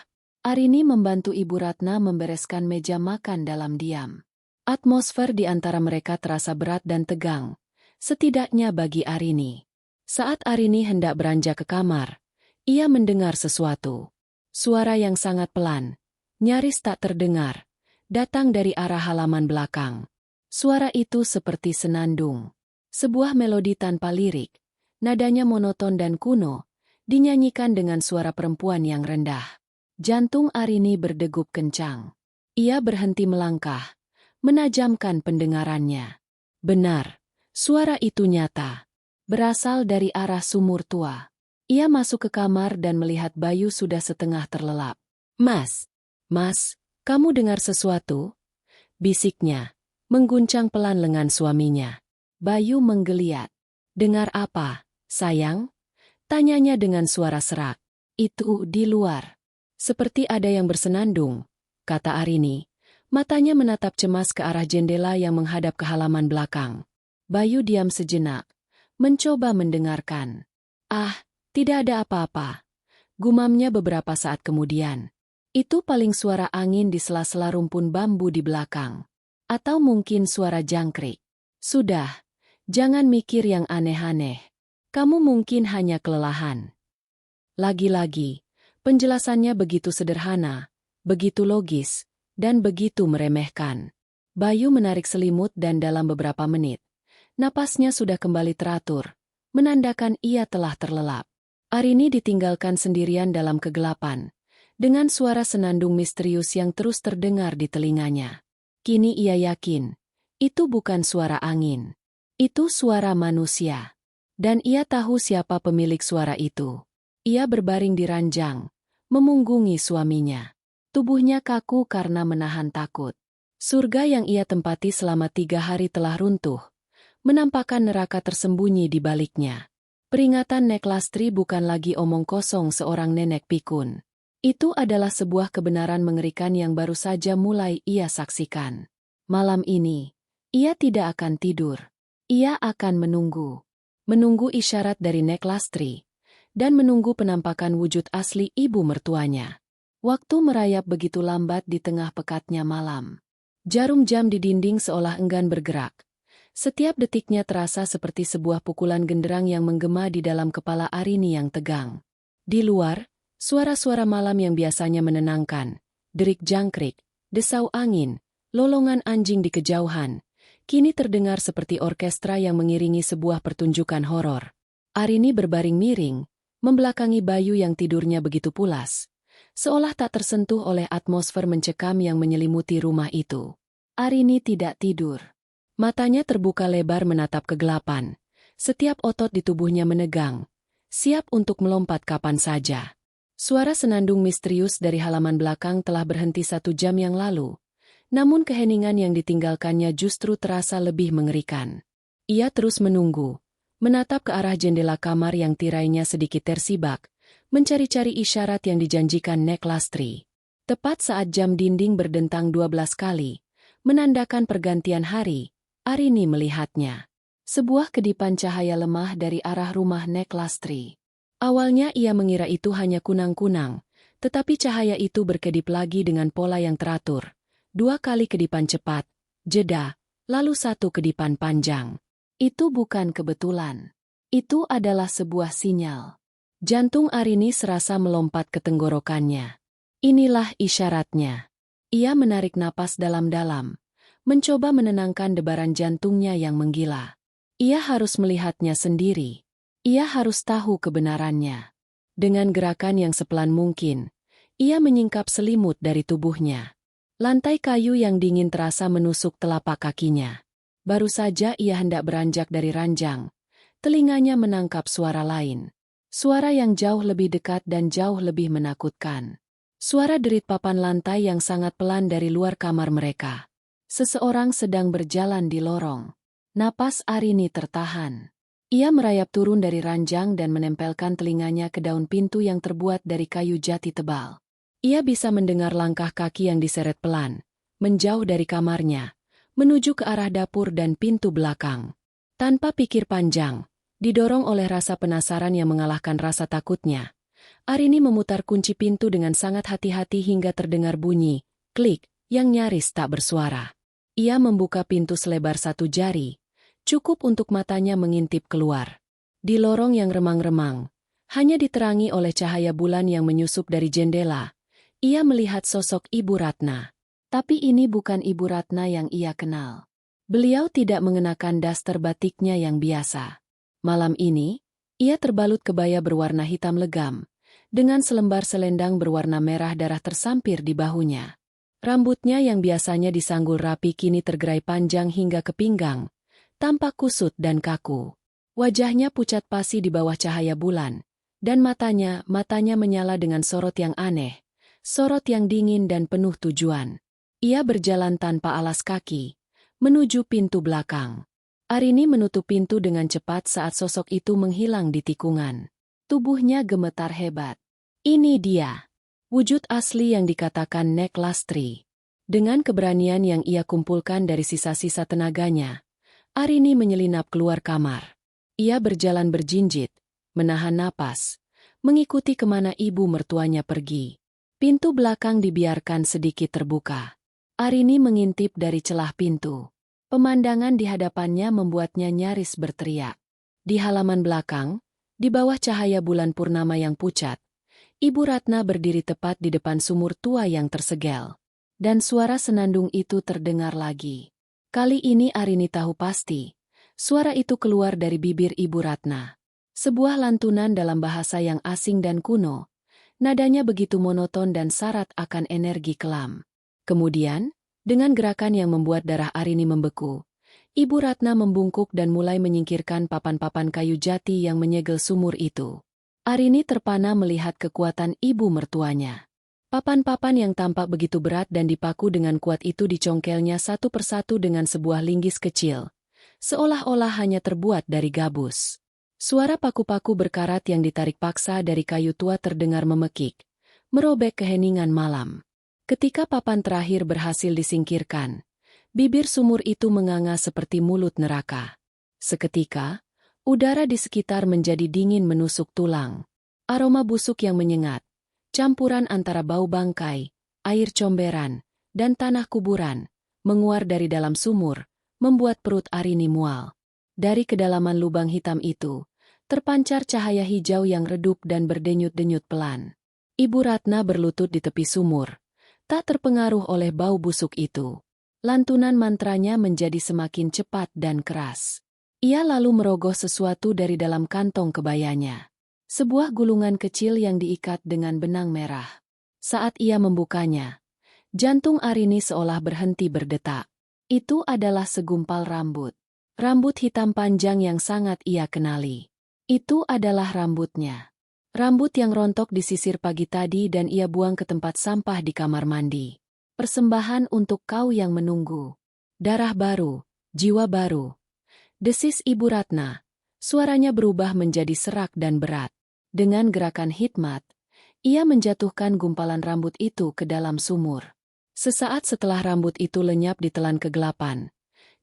Arini membantu Ibu Ratna membereskan meja makan dalam diam. Atmosfer di antara mereka terasa berat dan tegang, setidaknya bagi Arini. Saat Arini hendak beranjak ke kamar, ia mendengar sesuatu. Suara yang sangat pelan, nyaris tak terdengar, datang dari arah halaman belakang. Suara itu seperti senandung. Sebuah melodi tanpa lirik. Nadanya monoton dan kuno, dinyanyikan dengan suara perempuan yang rendah. Jantung Arini berdegup kencang. Ia berhenti melangkah, menajamkan pendengarannya. Benar, suara itu nyata. Berasal dari arah sumur tua. Ia masuk ke kamar dan melihat Bayu sudah setengah terlelap. Mas, kamu dengar sesuatu?" bisiknya, mengguncang pelan lengan suaminya. Bayu menggeliat. "Dengar apa, sayang?" tanyanya dengan suara serak. "Itu di luar. Seperti ada yang bersenandung," kata Arini. Matanya menatap cemas ke arah jendela yang menghadap ke halaman belakang. Bayu diam sejenak, mencoba mendengarkan. Tidak ada apa-apa," gumamnya beberapa saat kemudian. "Itu paling suara angin di sela-sela rumpun bambu di belakang. Atau mungkin suara jangkrik. Sudah, jangan mikir yang aneh-aneh. Kamu mungkin hanya kelelahan." Lagi-lagi, penjelasannya begitu sederhana, begitu logis, dan begitu meremehkan. Bayu menarik selimut dan dalam beberapa menit, napasnya sudah kembali teratur, menandakan ia telah terlelap. Arini ditinggalkan sendirian dalam kegelapan, dengan suara senandung misterius yang terus terdengar di telinganya. Kini ia yakin, itu bukan suara angin. Itu suara manusia. Dan ia tahu siapa pemilik suara itu. Ia berbaring di ranjang, memunggungi suaminya. Tubuhnya kaku karena menahan takut. Surga yang ia tempati selama 3 hari telah runtuh, menampakkan neraka tersembunyi di baliknya. Peringatan Nek Lastri bukan lagi omong kosong seorang nenek pikun. Itu adalah sebuah kebenaran mengerikan yang baru saja mulai ia saksikan. Malam ini, ia tidak akan tidur. Ia akan menunggu. Menunggu isyarat dari Nek Lastri, dan menunggu penampakan wujud asli ibu mertuanya. Waktu merayap begitu lambat di tengah pekatnya malam. Jarum jam di dinding seolah enggan bergerak. Setiap detiknya terasa seperti sebuah pukulan genderang yang menggema di dalam kepala Arini yang tegang. Di luar, suara-suara malam yang biasanya menenangkan, derik jangkrik, desau angin, lolongan anjing di kejauhan, kini terdengar seperti orkestra yang mengiringi sebuah pertunjukan horor. Arini berbaring miring, membelakangi Bayu yang tidurnya begitu pulas, seolah tak tersentuh oleh atmosfer mencekam yang menyelimuti rumah itu. Arini tidak tidur. Matanya terbuka lebar menatap kegelapan. Setiap otot di tubuhnya menegang, siap untuk melompat kapan saja. Suara senandung misterius dari halaman belakang telah berhenti 1 jam yang lalu. Namun keheningan yang ditinggalkannya justru terasa lebih mengerikan. Ia terus menunggu, menatap ke arah jendela kamar yang tirainya sedikit tersibak, mencari-cari isyarat yang dijanjikan Nek Lastri. Tepat saat jam dinding berdentang 12 kali, menandakan pergantian hari, Arini melihatnya. Sebuah kedipan cahaya lemah dari arah rumah Nek Lastri. Awalnya ia mengira itu hanya kunang-kunang, tetapi cahaya itu berkedip lagi dengan pola yang teratur. 2 kali kedipan cepat, jeda, lalu 1 kedipan panjang. Itu bukan kebetulan. Itu adalah sebuah sinyal. Jantung Arini serasa melompat ke tenggorokannya. Inilah isyaratnya. Ia menarik napas dalam-dalam, mencoba menenangkan debaran jantungnya yang menggila. Ia harus melihatnya sendiri. Ia harus tahu kebenarannya. Dengan gerakan yang sepelan mungkin, ia menyingkap selimut dari tubuhnya. Lantai kayu yang dingin terasa menusuk telapak kakinya. Baru saja ia hendak beranjak dari ranjang, telinganya menangkap suara lain. Suara yang jauh lebih dekat dan jauh lebih menakutkan. Suara derit papan lantai yang sangat pelan dari luar kamar mereka. Seseorang sedang berjalan di lorong. Napas Arini tertahan. Ia merayap turun dari ranjang dan menempelkan telinganya ke daun pintu yang terbuat dari kayu jati tebal. Ia bisa mendengar langkah kaki yang diseret pelan, menjauh dari kamarnya, menuju ke arah dapur dan pintu belakang. Tanpa pikir panjang, didorong oleh rasa penasaran yang mengalahkan rasa takutnya, Arini memutar kunci pintu dengan sangat hati-hati hingga terdengar bunyi, klik, yang nyaris tak bersuara. Ia membuka pintu selebar 1 jari, cukup untuk matanya mengintip keluar. Di lorong yang remang-remang, hanya diterangi oleh cahaya bulan yang menyusup dari jendela, ia melihat sosok Ibu Ratna. Tapi ini bukan Ibu Ratna yang ia kenal. Beliau tidak mengenakan daster batiknya yang biasa. Malam ini, ia terbalut kebaya berwarna hitam legam, dengan selembar selendang berwarna merah darah tersampir di bahunya. Rambutnya yang biasanya disanggul rapi kini tergerai panjang hingga ke pinggang, tampak kusut dan kaku. Wajahnya pucat pasi di bawah cahaya bulan, dan matanya menyala dengan sorot yang aneh, sorot yang dingin dan penuh tujuan. Ia berjalan tanpa alas kaki, menuju pintu belakang. Arini menutup pintu dengan cepat saat sosok itu menghilang di tikungan. Tubuhnya gemetar hebat. Ini dia, wujud asli yang dikatakan Nek Lastri. Dengan keberanian yang ia kumpulkan dari sisa-sisa tenaganya, Arini menyelinap keluar kamar. Ia berjalan berjinjit, menahan napas, mengikuti kemana ibu mertuanya pergi. Pintu belakang dibiarkan sedikit terbuka. Arini mengintip dari celah pintu. Pemandangan di hadapannya membuatnya nyaris berteriak. Di halaman belakang, di bawah cahaya bulan purnama yang pucat, Ibu Ratna berdiri tepat di depan sumur tua yang tersegel. Dan suara senandung itu terdengar lagi. Kali ini Arini tahu pasti, suara itu keluar dari bibir Ibu Ratna. Sebuah lantunan dalam bahasa yang asing dan kuno, nadanya begitu monoton dan syarat akan energi kelam. Kemudian, dengan gerakan yang membuat darah Arini membeku, Ibu Ratna membungkuk dan mulai menyingkirkan papan-papan kayu jati yang menyegel sumur itu. Arini terpana melihat kekuatan ibu mertuanya. Papan-papan yang tampak begitu berat dan dipaku dengan kuat itu dicongkelnya satu persatu dengan sebuah linggis kecil, seolah-olah hanya terbuat dari gabus. Suara paku-paku berkarat yang ditarik paksa dari kayu tua terdengar memekik, merobek keheningan malam. Ketika papan terakhir berhasil disingkirkan, bibir sumur itu menganga seperti mulut neraka. Seketika, udara di sekitar menjadi dingin menusuk tulang. Aroma busuk yang menyengat, campuran antara bau bangkai, air comberan, dan tanah kuburan, menguar dari dalam sumur, membuat perut Arini mual. Dari kedalaman lubang hitam itu, terpancar cahaya hijau yang redup dan berdenyut-denyut pelan. Ibu Ratna berlutut di tepi sumur, tak terpengaruh oleh bau busuk itu. Lantunan mantranya menjadi semakin cepat dan keras. Ia lalu merogoh sesuatu dari dalam kantong kebayanya. Sebuah gulungan kecil yang diikat dengan benang merah. Saat ia membukanya, jantung Arini seolah berhenti berdetak. Itu adalah segumpal rambut. Rambut hitam panjang yang sangat ia kenali. Itu adalah rambutnya. Rambut yang rontok disisir pagi tadi dan ia buang ke tempat sampah di kamar mandi. Persembahan untuk kau yang menunggu. Darah baru, jiwa baru. Desis Ibu Ratna. Suaranya berubah menjadi serak dan berat. Dengan gerakan hikmat, ia menjatuhkan gumpalan rambut itu ke dalam sumur. Sesaat setelah rambut itu lenyap di telan kegelapan,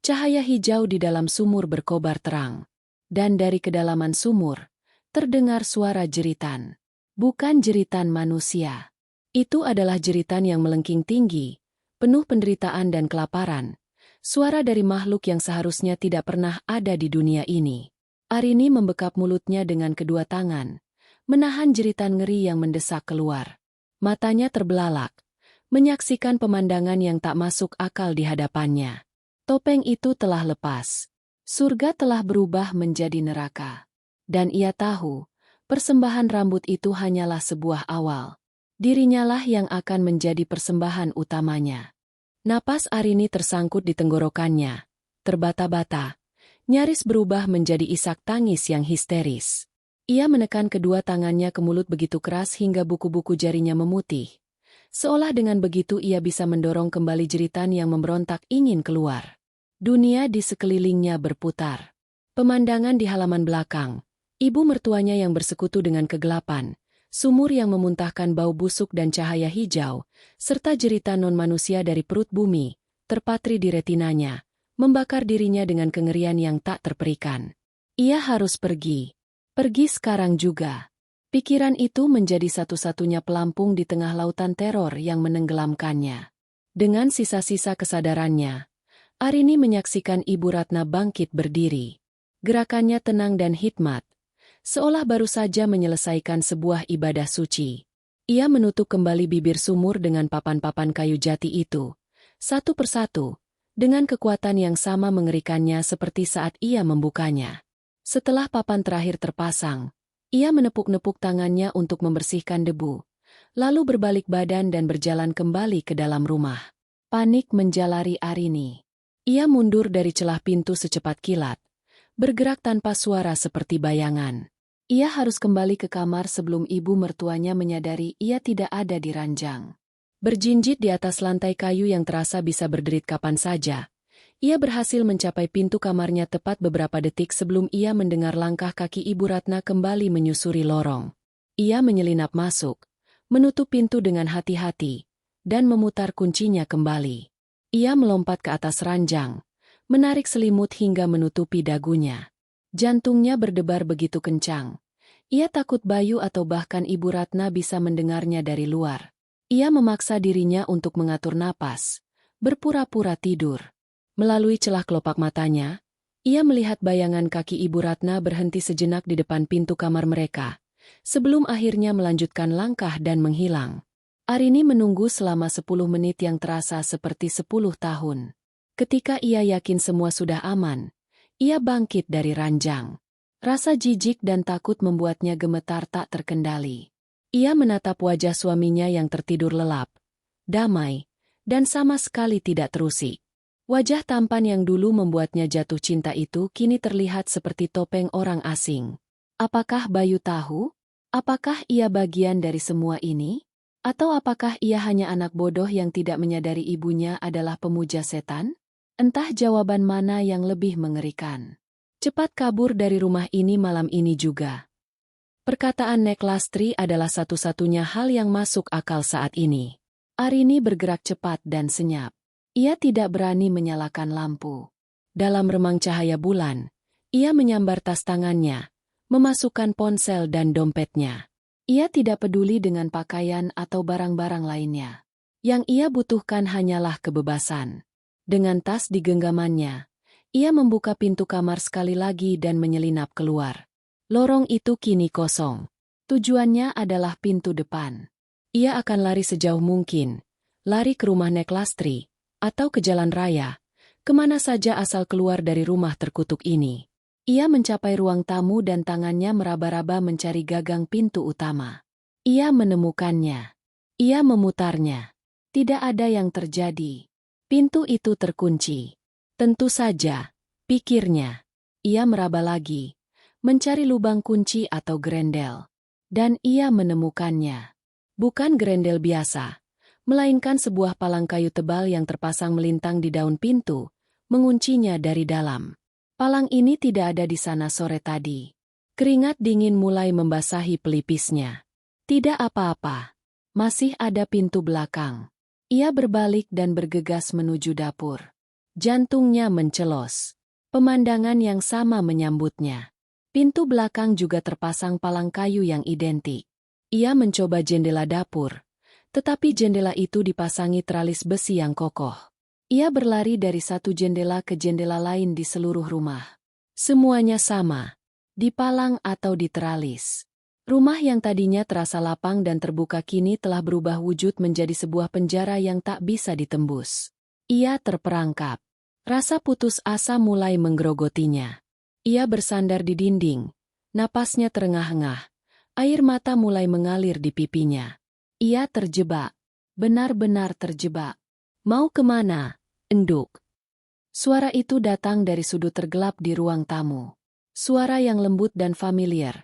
cahaya hijau di dalam sumur berkobar terang. Dan dari kedalaman sumur, terdengar suara jeritan. Bukan jeritan manusia. Itu adalah jeritan yang melengking tinggi, penuh penderitaan dan kelaparan. Suara dari makhluk yang seharusnya tidak pernah ada di dunia ini. Arini membekap mulutnya dengan kedua tangan, menahan jeritan ngeri yang mendesak keluar. Matanya terbelalak, menyaksikan pemandangan yang tak masuk akal di hadapannya. Topeng itu telah lepas. Surga telah berubah menjadi neraka. Dan ia tahu, persembahan rambut itu hanyalah sebuah awal. Dirinya lah yang akan menjadi persembahan utamanya. Napas Arini tersangkut di tenggorokannya, terbata-bata, nyaris berubah menjadi isak tangis yang histeris. Ia menekan kedua tangannya ke mulut begitu keras hingga buku-buku jarinya memutih. Seolah dengan begitu ia bisa mendorong kembali jeritan yang memberontak ingin keluar. Dunia di sekelilingnya berputar. Pemandangan di halaman belakang, ibu mertuanya yang bersekutu dengan kegelapan, sumur yang memuntahkan bau busuk dan cahaya hijau, serta jeritan non-manusia dari perut bumi, terpatri di retinanya, membakar dirinya dengan kengerian yang tak terperikan. Ia harus pergi. Pergi sekarang juga. Pikiran itu menjadi satu-satunya pelampung di tengah lautan teror yang menenggelamkannya. Dengan sisa-sisa kesadarannya, Arini menyaksikan Ibu Ratna bangkit berdiri. Gerakannya tenang dan hikmat, seolah baru saja menyelesaikan sebuah ibadah suci. Ia menutup kembali bibir sumur dengan papan-papan kayu jati itu, satu persatu, dengan kekuatan yang sama mengerikannya seperti saat ia membukanya. Setelah papan terakhir terpasang, ia menepuk-nepuk tangannya untuk membersihkan debu, lalu berbalik badan dan berjalan kembali ke dalam rumah. Panik menjalari Arini. Ia mundur dari celah pintu secepat kilat, bergerak tanpa suara seperti bayangan. Ia harus kembali ke kamar sebelum ibu mertuanya menyadari ia tidak ada di ranjang. Berjinjit di atas lantai kayu yang terasa bisa berderit kapan saja, ia berhasil mencapai pintu kamarnya tepat beberapa detik sebelum ia mendengar langkah kaki Ibu Ratna kembali menyusuri lorong. Ia menyelinap masuk, menutup pintu dengan hati-hati, dan memutar kuncinya kembali. Ia melompat ke atas ranjang, menarik selimut hingga menutupi dagunya. Jantungnya berdebar begitu kencang. Ia takut Bayu atau bahkan Ibu Ratna bisa mendengarnya dari luar. Ia memaksa dirinya untuk mengatur napas, berpura-pura tidur. Melalui celah kelopak matanya, ia melihat bayangan kaki Ibu Ratna berhenti sejenak di depan pintu kamar mereka, sebelum akhirnya melanjutkan langkah dan menghilang. Arini menunggu selama 10 menit yang terasa seperti 10 tahun. Ketika ia yakin semua sudah aman, ia bangkit dari ranjang. Rasa jijik dan takut membuatnya gemetar tak terkendali. Ia menatap wajah suaminya yang tertidur lelap, damai, dan sama sekali tidak terusik. Wajah tampan yang dulu membuatnya jatuh cinta itu kini terlihat seperti topeng orang asing. Apakah Bayu tahu? Apakah ia bagian dari semua ini? Atau apakah ia hanya anak bodoh yang tidak menyadari ibunya adalah pemuja setan? Entah jawaban mana yang lebih mengerikan. Cepat kabur dari rumah ini malam ini juga. Perkataan Nek Lastri adalah satu-satunya hal yang masuk akal saat ini. Arini bergerak cepat dan senyap. Ia tidak berani menyalakan lampu. Dalam remang cahaya bulan, ia menyambar tas tangannya, memasukkan ponsel dan dompetnya. Ia tidak peduli dengan pakaian atau barang-barang lainnya. Yang ia butuhkan hanyalah kebebasan. Dengan tas di genggamannya, ia membuka pintu kamar sekali lagi dan menyelinap keluar. Lorong itu kini kosong. Tujuannya adalah pintu depan. Ia akan lari sejauh mungkin, lari ke rumah Nek Lastri, atau ke jalan raya, kemana saja asal keluar dari rumah terkutuk ini. Ia mencapai ruang tamu dan tangannya meraba-raba mencari gagang pintu utama. Ia menemukannya. Ia memutarnya. Tidak ada yang terjadi. Pintu itu terkunci. Tentu saja, pikirnya. Ia meraba lagi, mencari lubang kunci atau grendel. Dan ia menemukannya. Bukan grendel biasa, melainkan sebuah palang kayu tebal yang terpasang melintang di daun pintu, menguncinya dari dalam. Palang ini tidak ada di sana sore tadi. Keringat dingin mulai membasahi pelipisnya. Tidak apa-apa. Masih ada pintu belakang. Ia berbalik dan bergegas menuju dapur. Jantungnya mencelos. Pemandangan yang sama menyambutnya. Pintu belakang juga terpasang palang kayu yang identik. Ia mencoba jendela dapur, tetapi jendela itu dipasangi teralis besi yang kokoh. Ia berlari dari satu jendela ke jendela lain di seluruh rumah. Semuanya sama, dipalang atau diteralis. Rumah yang tadinya terasa lapang dan terbuka kini telah berubah wujud menjadi sebuah penjara yang tak bisa ditembus. Ia terperangkap. Rasa putus asa mulai menggerogotinya. Ia bersandar di dinding. Napasnya terengah-engah. Air mata mulai mengalir di pipinya. Ia terjebak. Benar-benar terjebak. Mau kemana? Enduk. Suara itu datang dari sudut tergelap di ruang tamu. Suara yang lembut dan familiar.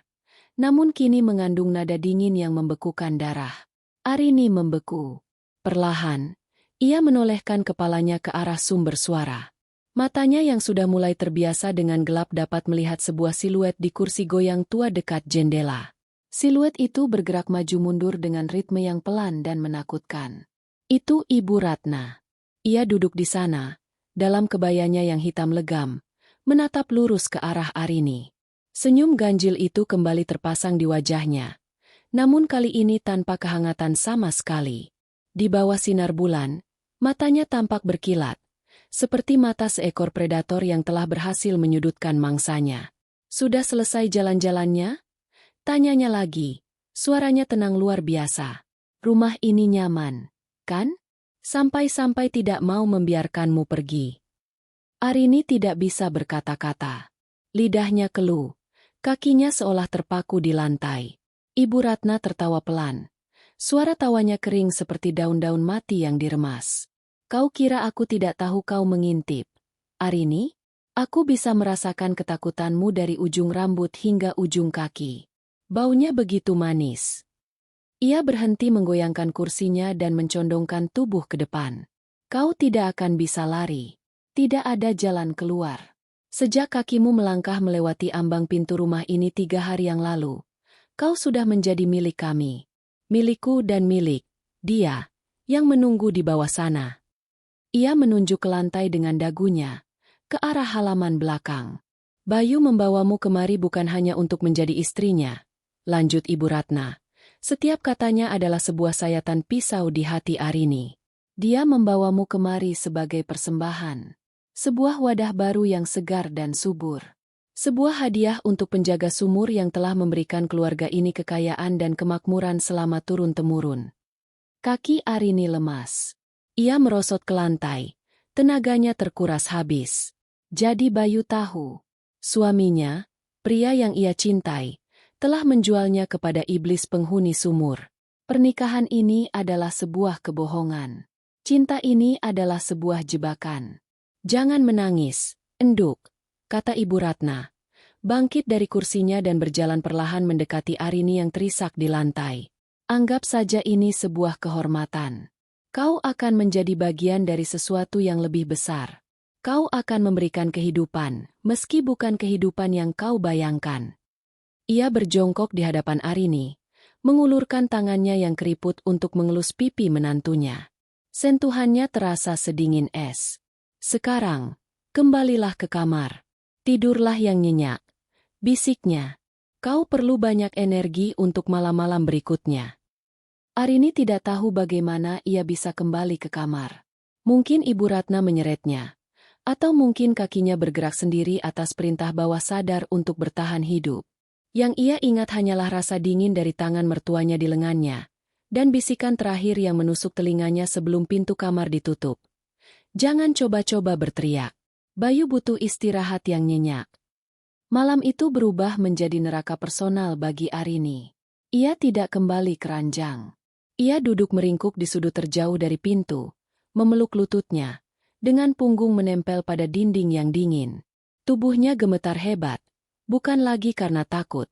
Namun kini mengandung nada dingin yang membekukan darah. Arini membeku. Perlahan, ia menolehkan kepalanya ke arah sumber suara. Matanya yang sudah mulai terbiasa dengan gelap dapat melihat sebuah siluet di kursi goyang tua dekat jendela. Siluet itu bergerak maju mundur dengan ritme yang pelan dan menakutkan. Itu Ibu Ratna. Ia duduk di sana, dalam kebayanya yang hitam legam, menatap lurus ke arah Arini. Senyum ganjil itu kembali terpasang di wajahnya. Namun kali ini tanpa kehangatan sama sekali. Di bawah sinar bulan, matanya tampak berkilat, seperti mata seekor predator yang telah berhasil menyudutkan mangsanya. Sudah selesai jalan-jalannya? Tanyanya lagi. Suaranya tenang luar biasa. Rumah ini nyaman, kan? Sampai-sampai tidak mau membiarkanmu pergi. Arini tidak bisa berkata-kata. Lidahnya keluh. Kakinya seolah terpaku di lantai. Ibu Ratna tertawa pelan. Suara tawanya kering seperti daun-daun mati yang diremas. Kau kira aku tidak tahu kau mengintip? Arini, aku bisa merasakan ketakutanmu dari ujung rambut hingga ujung kaki. Baunya begitu manis. Ia berhenti menggoyangkan kursinya dan mencondongkan tubuh ke depan. Kau tidak akan bisa lari. Tidak ada jalan keluar. Sejak kakimu melangkah melewati ambang pintu rumah ini 3 hari yang lalu, kau sudah menjadi milik kami. Milikku dan milik dia, yang menunggu di bawah sana. Ia menunjuk ke lantai dengan dagunya, ke arah halaman belakang. Bayu membawamu kemari bukan hanya untuk menjadi istrinya, lanjut Ibu Ratna. Setiap katanya adalah sebuah sayatan pisau di hati Arini. Dia membawamu kemari sebagai persembahan. Sebuah wadah baru yang segar dan subur. Sebuah hadiah untuk penjaga sumur yang telah memberikan keluarga ini kekayaan dan kemakmuran selama turun-temurun. Kaki Arini lemas. Ia merosot ke lantai. Tenaganya terkuras habis. Jadi Bayu tahu. Suaminya, pria yang ia cintai, telah menjualnya kepada iblis penghuni sumur. Pernikahan ini adalah sebuah kebohongan. Cinta ini adalah sebuah jebakan. Jangan menangis, enduk, kata Ibu Ratna. Bangkit dari kursinya dan berjalan perlahan mendekati Arini yang terisak di lantai. Anggap saja ini sebuah kehormatan. Kau akan menjadi bagian dari sesuatu yang lebih besar. Kau akan memberikan kehidupan, meski bukan kehidupan yang kau bayangkan. Ia berjongkok di hadapan Arini, mengulurkan tangannya yang keriput untuk mengelus pipi menantunya. Sentuhannya terasa sedingin es. Sekarang, kembalilah ke kamar. Tidurlah yang nyenyak. Bisiknya. Kau perlu banyak energi untuk malam-malam berikutnya. Arini tidak tahu bagaimana ia bisa kembali ke kamar. Mungkin Ibu Ratna menyeretnya. Atau mungkin kakinya bergerak sendiri atas perintah bawah sadar untuk bertahan hidup. Yang ia ingat hanyalah rasa dingin dari tangan mertuanya di lengannya. Dan bisikan terakhir yang menusuk telinganya sebelum pintu kamar ditutup. Jangan coba-coba berteriak. Bayu butuh istirahat yang nyenyak. Malam itu berubah menjadi neraka personal bagi Arini. Ia tidak kembali ke ranjang. Ia duduk meringkuk di sudut terjauh dari pintu, memeluk lututnya, dengan punggung menempel pada dinding yang dingin. Tubuhnya gemetar hebat, bukan lagi karena takut,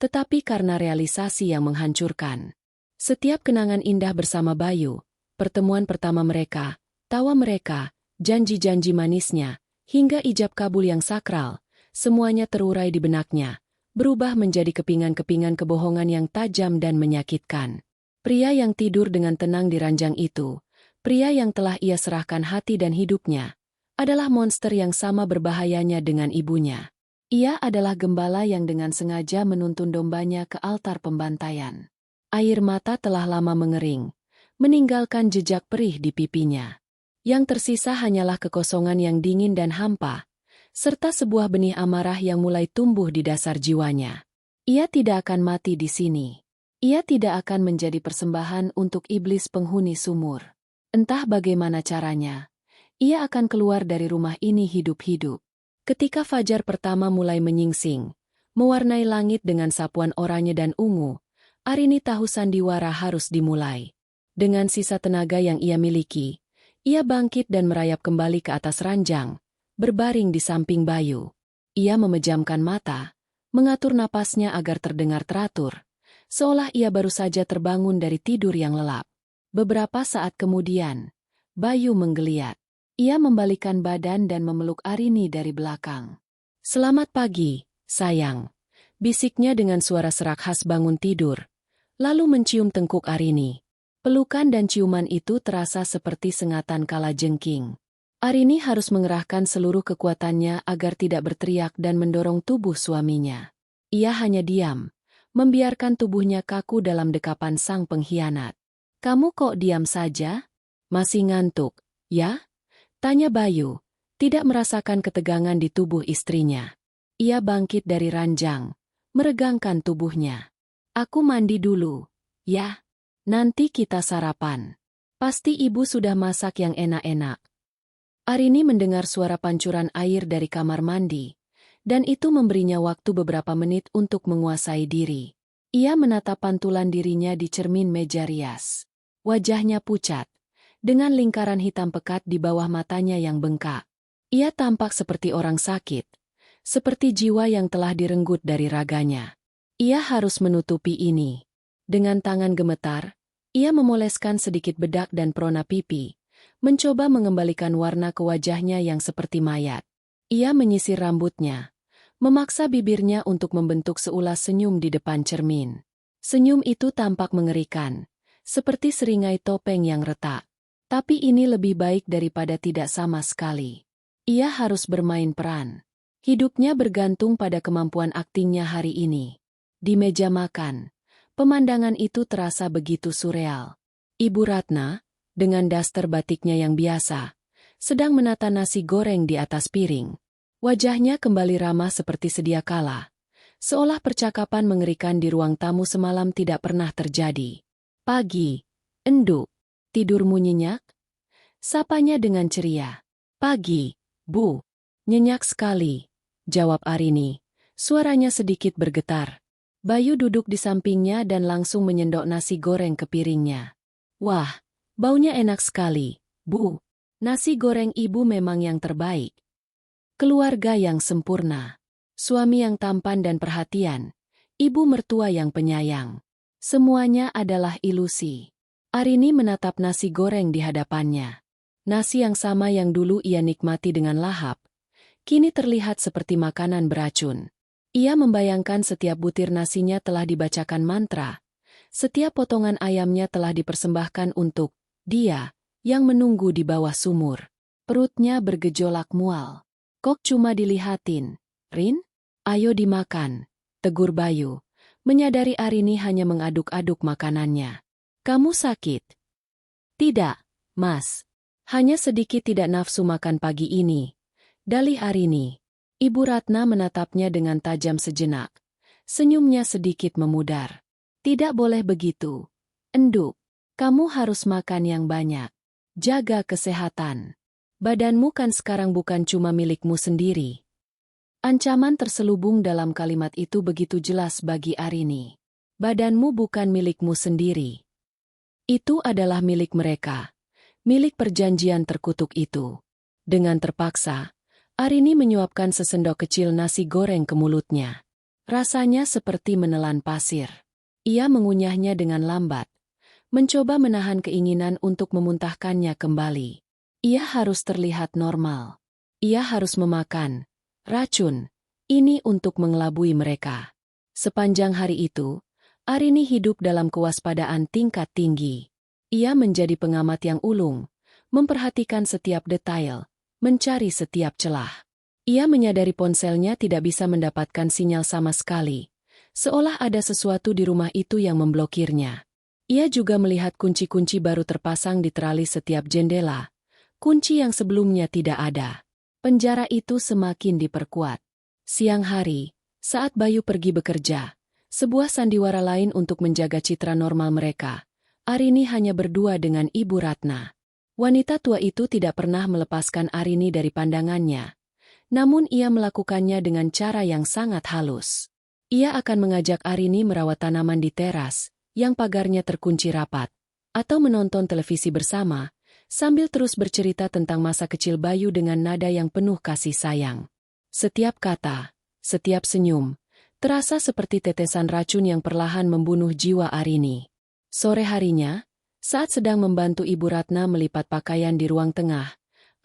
tetapi karena realisasi yang menghancurkan. Setiap kenangan indah bersama Bayu, pertemuan pertama mereka, tawa mereka, janji-janji manisnya, hingga ijab kabul yang sakral, semuanya terurai di benaknya, berubah menjadi kepingan-kepingan kebohongan yang tajam dan menyakitkan. Pria yang tidur dengan tenang di ranjang itu, pria yang telah ia serahkan hati dan hidupnya, adalah monster yang sama berbahayanya dengan ibunya. Ia adalah gembala yang dengan sengaja menuntun dombanya ke altar pembantaian. Air mata telah lama mengering, meninggalkan jejak perih di pipinya. Yang tersisa hanyalah kekosongan yang dingin dan hampa, serta sebuah benih amarah yang mulai tumbuh di dasar jiwanya. Ia tidak akan mati di sini. Ia tidak akan menjadi persembahan untuk iblis penghuni sumur. Entah bagaimana caranya, ia akan keluar dari rumah ini hidup-hidup. Ketika fajar pertama mulai menyingsing, mewarnai langit dengan sapuan oranye dan ungu, Arini tahu sandiwara harus dimulai. Dengan sisa tenaga yang ia miliki, ia bangkit dan merayap kembali ke atas ranjang, berbaring di samping Bayu. Ia memejamkan mata, mengatur napasnya agar terdengar teratur, seolah ia baru saja terbangun dari tidur yang lelap. Beberapa saat kemudian, Bayu menggeliat. Ia membalikkan badan dan memeluk Arini dari belakang. "Selamat pagi, sayang," bisiknya dengan suara serak khas bangun tidur, lalu mencium tengkuk Arini. Pelukan dan ciuman itu terasa seperti sengatan kalajengking. Arini harus mengerahkan seluruh kekuatannya agar tidak berteriak dan mendorong tubuh suaminya. Ia hanya diam, membiarkan tubuhnya kaku dalam dekapan sang pengkhianat. "Kamu kok diam saja? Masih ngantuk, ya?" tanya Bayu, tidak merasakan ketegangan di tubuh istrinya. Ia bangkit dari ranjang, meregangkan tubuhnya. "Aku mandi dulu, ya? Nanti kita sarapan. Pasti ibu sudah masak yang enak-enak." Arini mendengar suara pancuran air dari kamar mandi, dan itu memberinya waktu beberapa menit untuk menguasai diri. Ia menatap pantulan dirinya di cermin meja rias. Wajahnya pucat, dengan lingkaran hitam pekat di bawah matanya yang bengkak. Ia tampak seperti orang sakit, seperti jiwa yang telah direnggut dari raganya. Ia harus menutupi ini. Dengan tangan gemetar, ia memoleskan sedikit bedak dan perona pipi, mencoba mengembalikan warna ke wajahnya yang seperti mayat. Ia menyisir rambutnya, memaksa bibirnya untuk membentuk seulas senyum di depan cermin. Senyum itu tampak mengerikan, seperti seringai topeng yang retak. Tapi ini lebih baik daripada tidak sama sekali. Ia harus bermain peran. Hidupnya bergantung pada kemampuan aktingnya hari ini. Di meja makan, pemandangan itu terasa begitu surreal. Ibu Ratna, dengan daster batiknya yang biasa, sedang menata nasi goreng di atas piring. Wajahnya kembali ramah seperti sedia kala, seolah percakapan mengerikan di ruang tamu semalam tidak pernah terjadi. "Pagi, Enduk. Tidurmu nyenyak?" sapanya dengan ceria. "Pagi, Bu." "Nyenyak sekali," jawab Arini, suaranya sedikit bergetar. Bayu duduk di sampingnya dan langsung menyendok nasi goreng ke piringnya. "Wah, baunya enak sekali, Bu. Nasi goreng ibu memang yang terbaik." Keluarga yang sempurna. Suami yang tampan dan perhatian. Ibu mertua yang penyayang. Semuanya adalah ilusi. Arini menatap nasi goreng di hadapannya. Nasi yang sama yang dulu ia nikmati dengan lahap, kini terlihat seperti makanan beracun. Ia membayangkan setiap butir nasinya telah dibacakan mantra, setiap potongan ayamnya telah dipersembahkan untuk dia yang menunggu di bawah sumur. Perutnya bergejolak mual. "Kok cuma dilihatin, Rin? Ayo dimakan," tegur Bayu, menyadari Arini hanya mengaduk-aduk makanannya. "Kamu sakit?" "Tidak, Mas. Hanya sedikit tidak nafsu makan pagi ini," dalih Arini. Ibu Ratna menatapnya dengan tajam sejenak. Senyumnya sedikit memudar. "Tidak boleh begitu, Enduk. Kamu harus makan yang banyak. Jaga kesehatan. Badanmu kan sekarang bukan cuma milikmu sendiri." Ancaman terselubung dalam kalimat itu begitu jelas bagi Arini. Badanmu bukan milikmu sendiri. Itu adalah milik mereka. Milik perjanjian terkutuk itu. Dengan terpaksa, Arini menyuapkan sesendok kecil nasi goreng ke mulutnya. Rasanya seperti menelan pasir. Ia mengunyahnya dengan lambat, mencoba menahan keinginan untuk memuntahkannya kembali. Ia harus terlihat normal. Ia harus memakan racun ini untuk mengelabui mereka. Sepanjang hari itu, Arini hidup dalam kewaspadaan tingkat tinggi. Ia menjadi pengamat yang ulung, memperhatikan setiap detail, mencari setiap celah. Ia menyadari ponselnya tidak bisa mendapatkan sinyal sama sekali, seolah ada sesuatu di rumah itu yang memblokirnya. Ia juga melihat kunci-kunci baru terpasang di teralis setiap jendela, kunci yang sebelumnya tidak ada. Penjara itu semakin diperkuat. Siang hari, saat Bayu pergi bekerja, Sebuah sandiwara lain untuk menjaga citra normal mereka. Arini hanya berdua dengan Ibu Ratna. Wanita tua itu tidak pernah melepaskan Arini dari pandangannya. Namun ia melakukannya dengan cara yang sangat halus. Ia akan mengajak Arini merawat tanaman di teras, yang pagarnya terkunci rapat, atau menonton televisi bersama, sambil terus bercerita tentang masa kecil Bayu dengan nada yang penuh kasih sayang. Setiap kata, setiap senyum, terasa seperti tetesan racun yang perlahan membunuh jiwa Arini. Sore harinya, saat sedang membantu Ibu Ratna melipat pakaian di ruang tengah,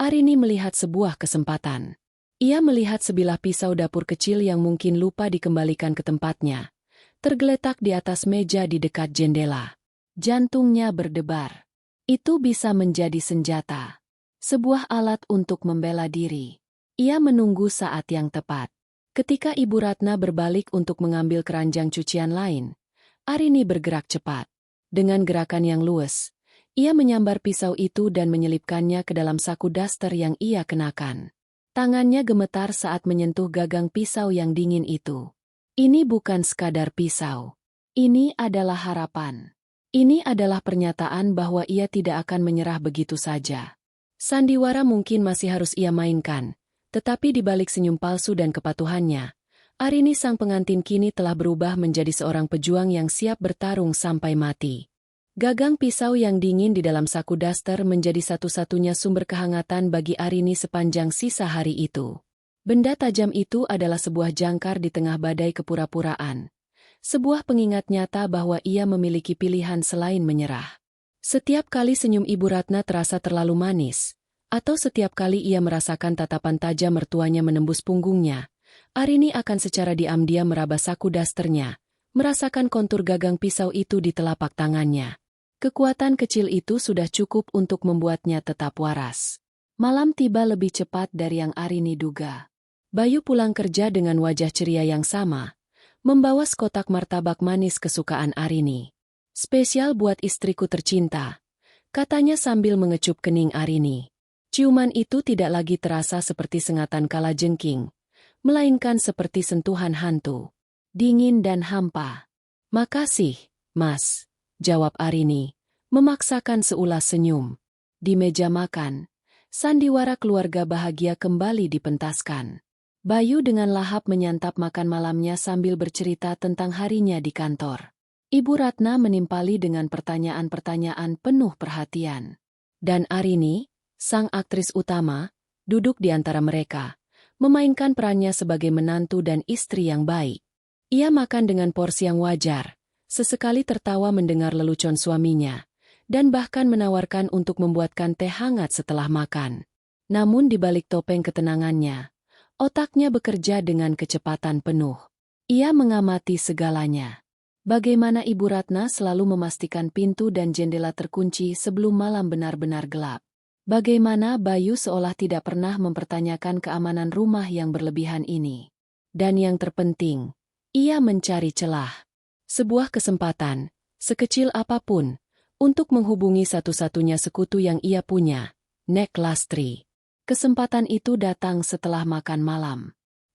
Arini melihat sebuah kesempatan. Ia melihat sebilah pisau dapur kecil yang mungkin lupa dikembalikan ke tempatnya, tergeletak di atas meja di dekat jendela. Jantungnya berdebar. Itu bisa menjadi senjata. Sebuah alat untuk membela diri. Ia menunggu saat yang tepat. Ketika Ibu Ratna berbalik untuk mengambil keranjang cucian lain, Arini bergerak cepat. Dengan gerakan yang luwes, ia menyambar pisau itu dan menyelipkannya ke dalam saku daster yang ia kenakan. Tangannya gemetar saat menyentuh gagang pisau yang dingin itu. Ini bukan sekadar pisau. Ini adalah harapan. Ini adalah pernyataan bahwa ia tidak akan menyerah begitu saja. Sandiwara mungkin masih harus ia mainkan, tetapi di balik senyum palsu dan kepatuhannya, Arini sang pengantin kini telah berubah menjadi seorang pejuang yang siap bertarung sampai mati. Gagang pisau yang dingin di dalam saku daster menjadi satu-satunya sumber kehangatan bagi Arini sepanjang sisa hari itu. Benda tajam itu adalah sebuah jangkar di tengah badai kepura-puraan. Sebuah pengingat nyata bahwa ia memiliki pilihan selain menyerah. Setiap kali senyum Ibu Ratna terasa terlalu manis, atau setiap kali ia merasakan tatapan tajam mertuanya menembus punggungnya, Arini akan secara diam-diam meraba saku dasternya, merasakan kontur gagang pisau itu di telapak tangannya. Kekuatan kecil itu sudah cukup untuk membuatnya tetap waras. Malam tiba lebih cepat dari yang Arini duga. Bayu pulang kerja dengan wajah ceria yang sama, membawa sekotak martabak manis kesukaan Arini. Spesial buat istriku tercinta, katanya sambil mengecup kening Arini. Ciuman itu tidak lagi terasa seperti sengatan kalajengking, melainkan seperti sentuhan hantu. Dingin dan hampa. "Makasih, Mas," jawab Arini, memaksakan seulas senyum. Di meja makan, sandiwara keluarga bahagia kembali dipentaskan. Bayu dengan lahap menyantap makan malamnya sambil bercerita tentang harinya di kantor. Ibu Ratna menimpali dengan pertanyaan-pertanyaan penuh perhatian. Dan Arini, sang aktris utama, duduk di antara mereka, memainkan perannya sebagai menantu dan istri yang baik. Ia makan dengan porsi yang wajar, sesekali tertawa mendengar lelucon suaminya, dan bahkan menawarkan untuk membuatkan teh hangat setelah makan. Namun di balik topeng ketenangannya, otaknya bekerja dengan kecepatan penuh. Ia mengamati segalanya. Bagaimana Ibu Ratna selalu memastikan pintu dan jendela terkunci sebelum malam benar-benar gelap. Bagaimana Bayu seolah tidak pernah mempertanyakan keamanan rumah yang berlebihan ini. Dan yang terpenting, ia mencari celah. Sebuah kesempatan, sekecil apapun, untuk menghubungi satu-satunya sekutu yang ia punya, Nek Lastri. Kesempatan itu datang setelah makan malam.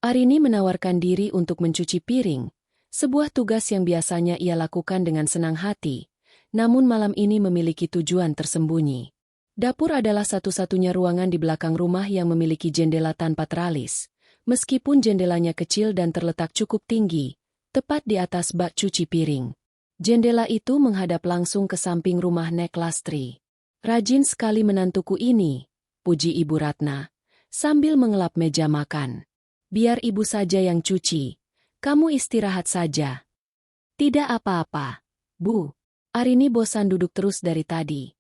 Arini menawarkan diri untuk mencuci piring, sebuah tugas yang biasanya ia lakukan dengan senang hati, namun malam ini memiliki tujuan tersembunyi. Dapur adalah satu-satunya ruangan di belakang rumah yang memiliki jendela tanpa teralis, meskipun jendelanya kecil dan terletak cukup tinggi, tepat di atas bak cuci piring. Jendela itu menghadap langsung ke samping rumah Nek Lastri. "Rajin sekali menantuku ini," puji Ibu Ratna, sambil mengelap meja makan. "Biar ibu saja yang cuci. Kamu istirahat saja." "Tidak apa-apa, Bu. Arini bosan duduk terus dari tadi,"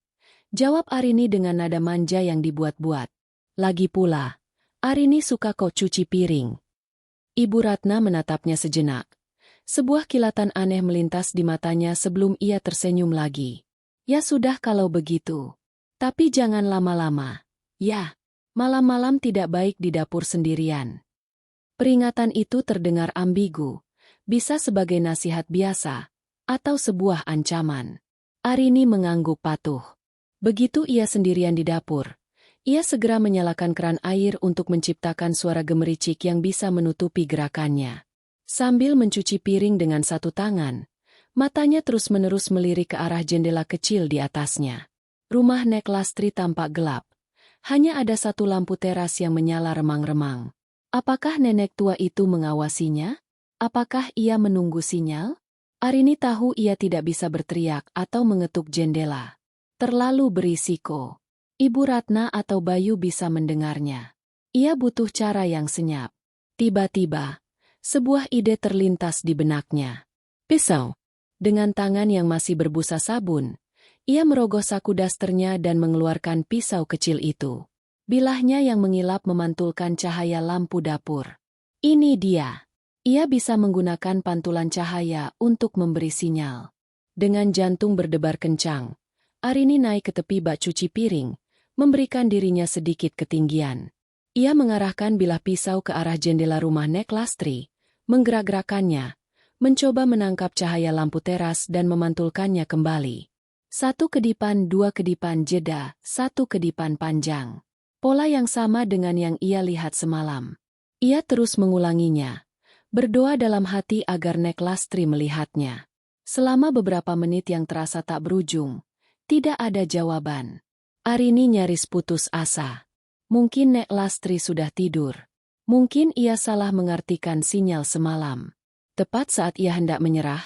jawab Arini dengan nada manja yang dibuat-buat. "Lagi pula, Arini suka kok cuci piring." Ibu Ratna menatapnya sejenak. Sebuah kilatan aneh melintas di matanya sebelum ia tersenyum lagi. "Ya sudah kalau begitu. Tapi jangan lama-lama. Ya, malam-malam tidak baik di dapur sendirian." Peringatan itu terdengar ambigu, bisa sebagai nasihat biasa, atau sebuah ancaman. Arini mengangguk patuh. Begitu ia sendirian di dapur, ia segera menyalakan keran air untuk menciptakan suara gemericik yang bisa menutupi gerakannya. Sambil mencuci piring dengan satu tangan, matanya terus-menerus melirik ke arah jendela kecil di atasnya. Rumah Nek Lastri tampak gelap. Hanya ada satu lampu teras yang menyala remang-remang. Apakah nenek tua itu mengawasinya? Apakah ia menunggu sinyal? Arini tahu ia tidak bisa berteriak atau mengetuk jendela. Terlalu berisiko. Ibu Ratna atau Bayu bisa mendengarnya. Ia butuh cara yang senyap. Tiba-tiba, sebuah ide terlintas di benaknya. Pisau. Dengan tangan yang masih berbusa sabun, ia merogoh saku dasternya dan mengeluarkan pisau kecil itu. Bilahnya yang mengilap memantulkan cahaya lampu dapur. Ini dia. Ia bisa menggunakan pantulan cahaya untuk memberi sinyal. Dengan jantung berdebar kencang, Arini naik ke tepi bak cuci piring, memberikan dirinya sedikit ketinggian. Ia mengarahkan bilah pisau ke arah jendela rumah Nek Lastri, menggerak-gerakannya, mencoba menangkap cahaya lampu teras dan memantulkannya kembali. Satu kedipan, dua kedipan jeda, satu kedipan panjang. Pola yang sama dengan yang ia lihat semalam. Ia terus mengulanginya, berdoa dalam hati agar Nek Lastri melihatnya. Selama beberapa menit yang terasa tak berujung, tidak ada jawaban. Arini nyaris putus asa. Mungkin Nek Lastri sudah tidur. Mungkin ia salah mengartikan sinyal semalam. Tepat saat ia hendak menyerah,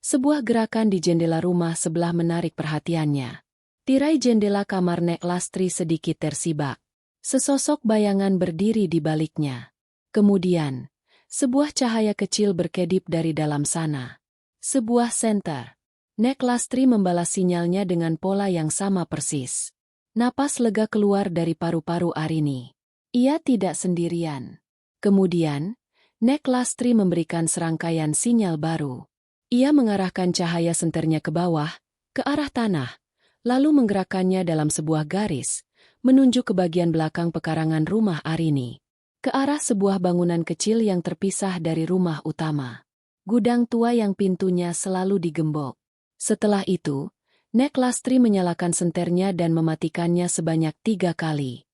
sebuah gerakan di jendela rumah sebelah menarik perhatiannya. Tirai jendela kamar Nek Lastri sedikit tersibak. Sesosok bayangan berdiri di baliknya. Kemudian, sebuah cahaya kecil berkedip dari dalam sana. Sebuah senter. Nek Lastri membalas sinyalnya dengan pola yang sama persis. Napas lega keluar dari paru-paru Arini. Ia tidak sendirian. Kemudian, Nek Lastri memberikan serangkaian sinyal baru. Ia mengarahkan cahaya senternya ke bawah, ke arah tanah, lalu menggerakkannya dalam sebuah garis, menunjuk ke bagian belakang pekarangan rumah Arini, ke arah sebuah bangunan kecil yang terpisah dari rumah utama. Gudang tua yang pintunya selalu digembok. Setelah itu, Nek Lastri menyalakan senternya dan mematikannya sebanyak 3 kali.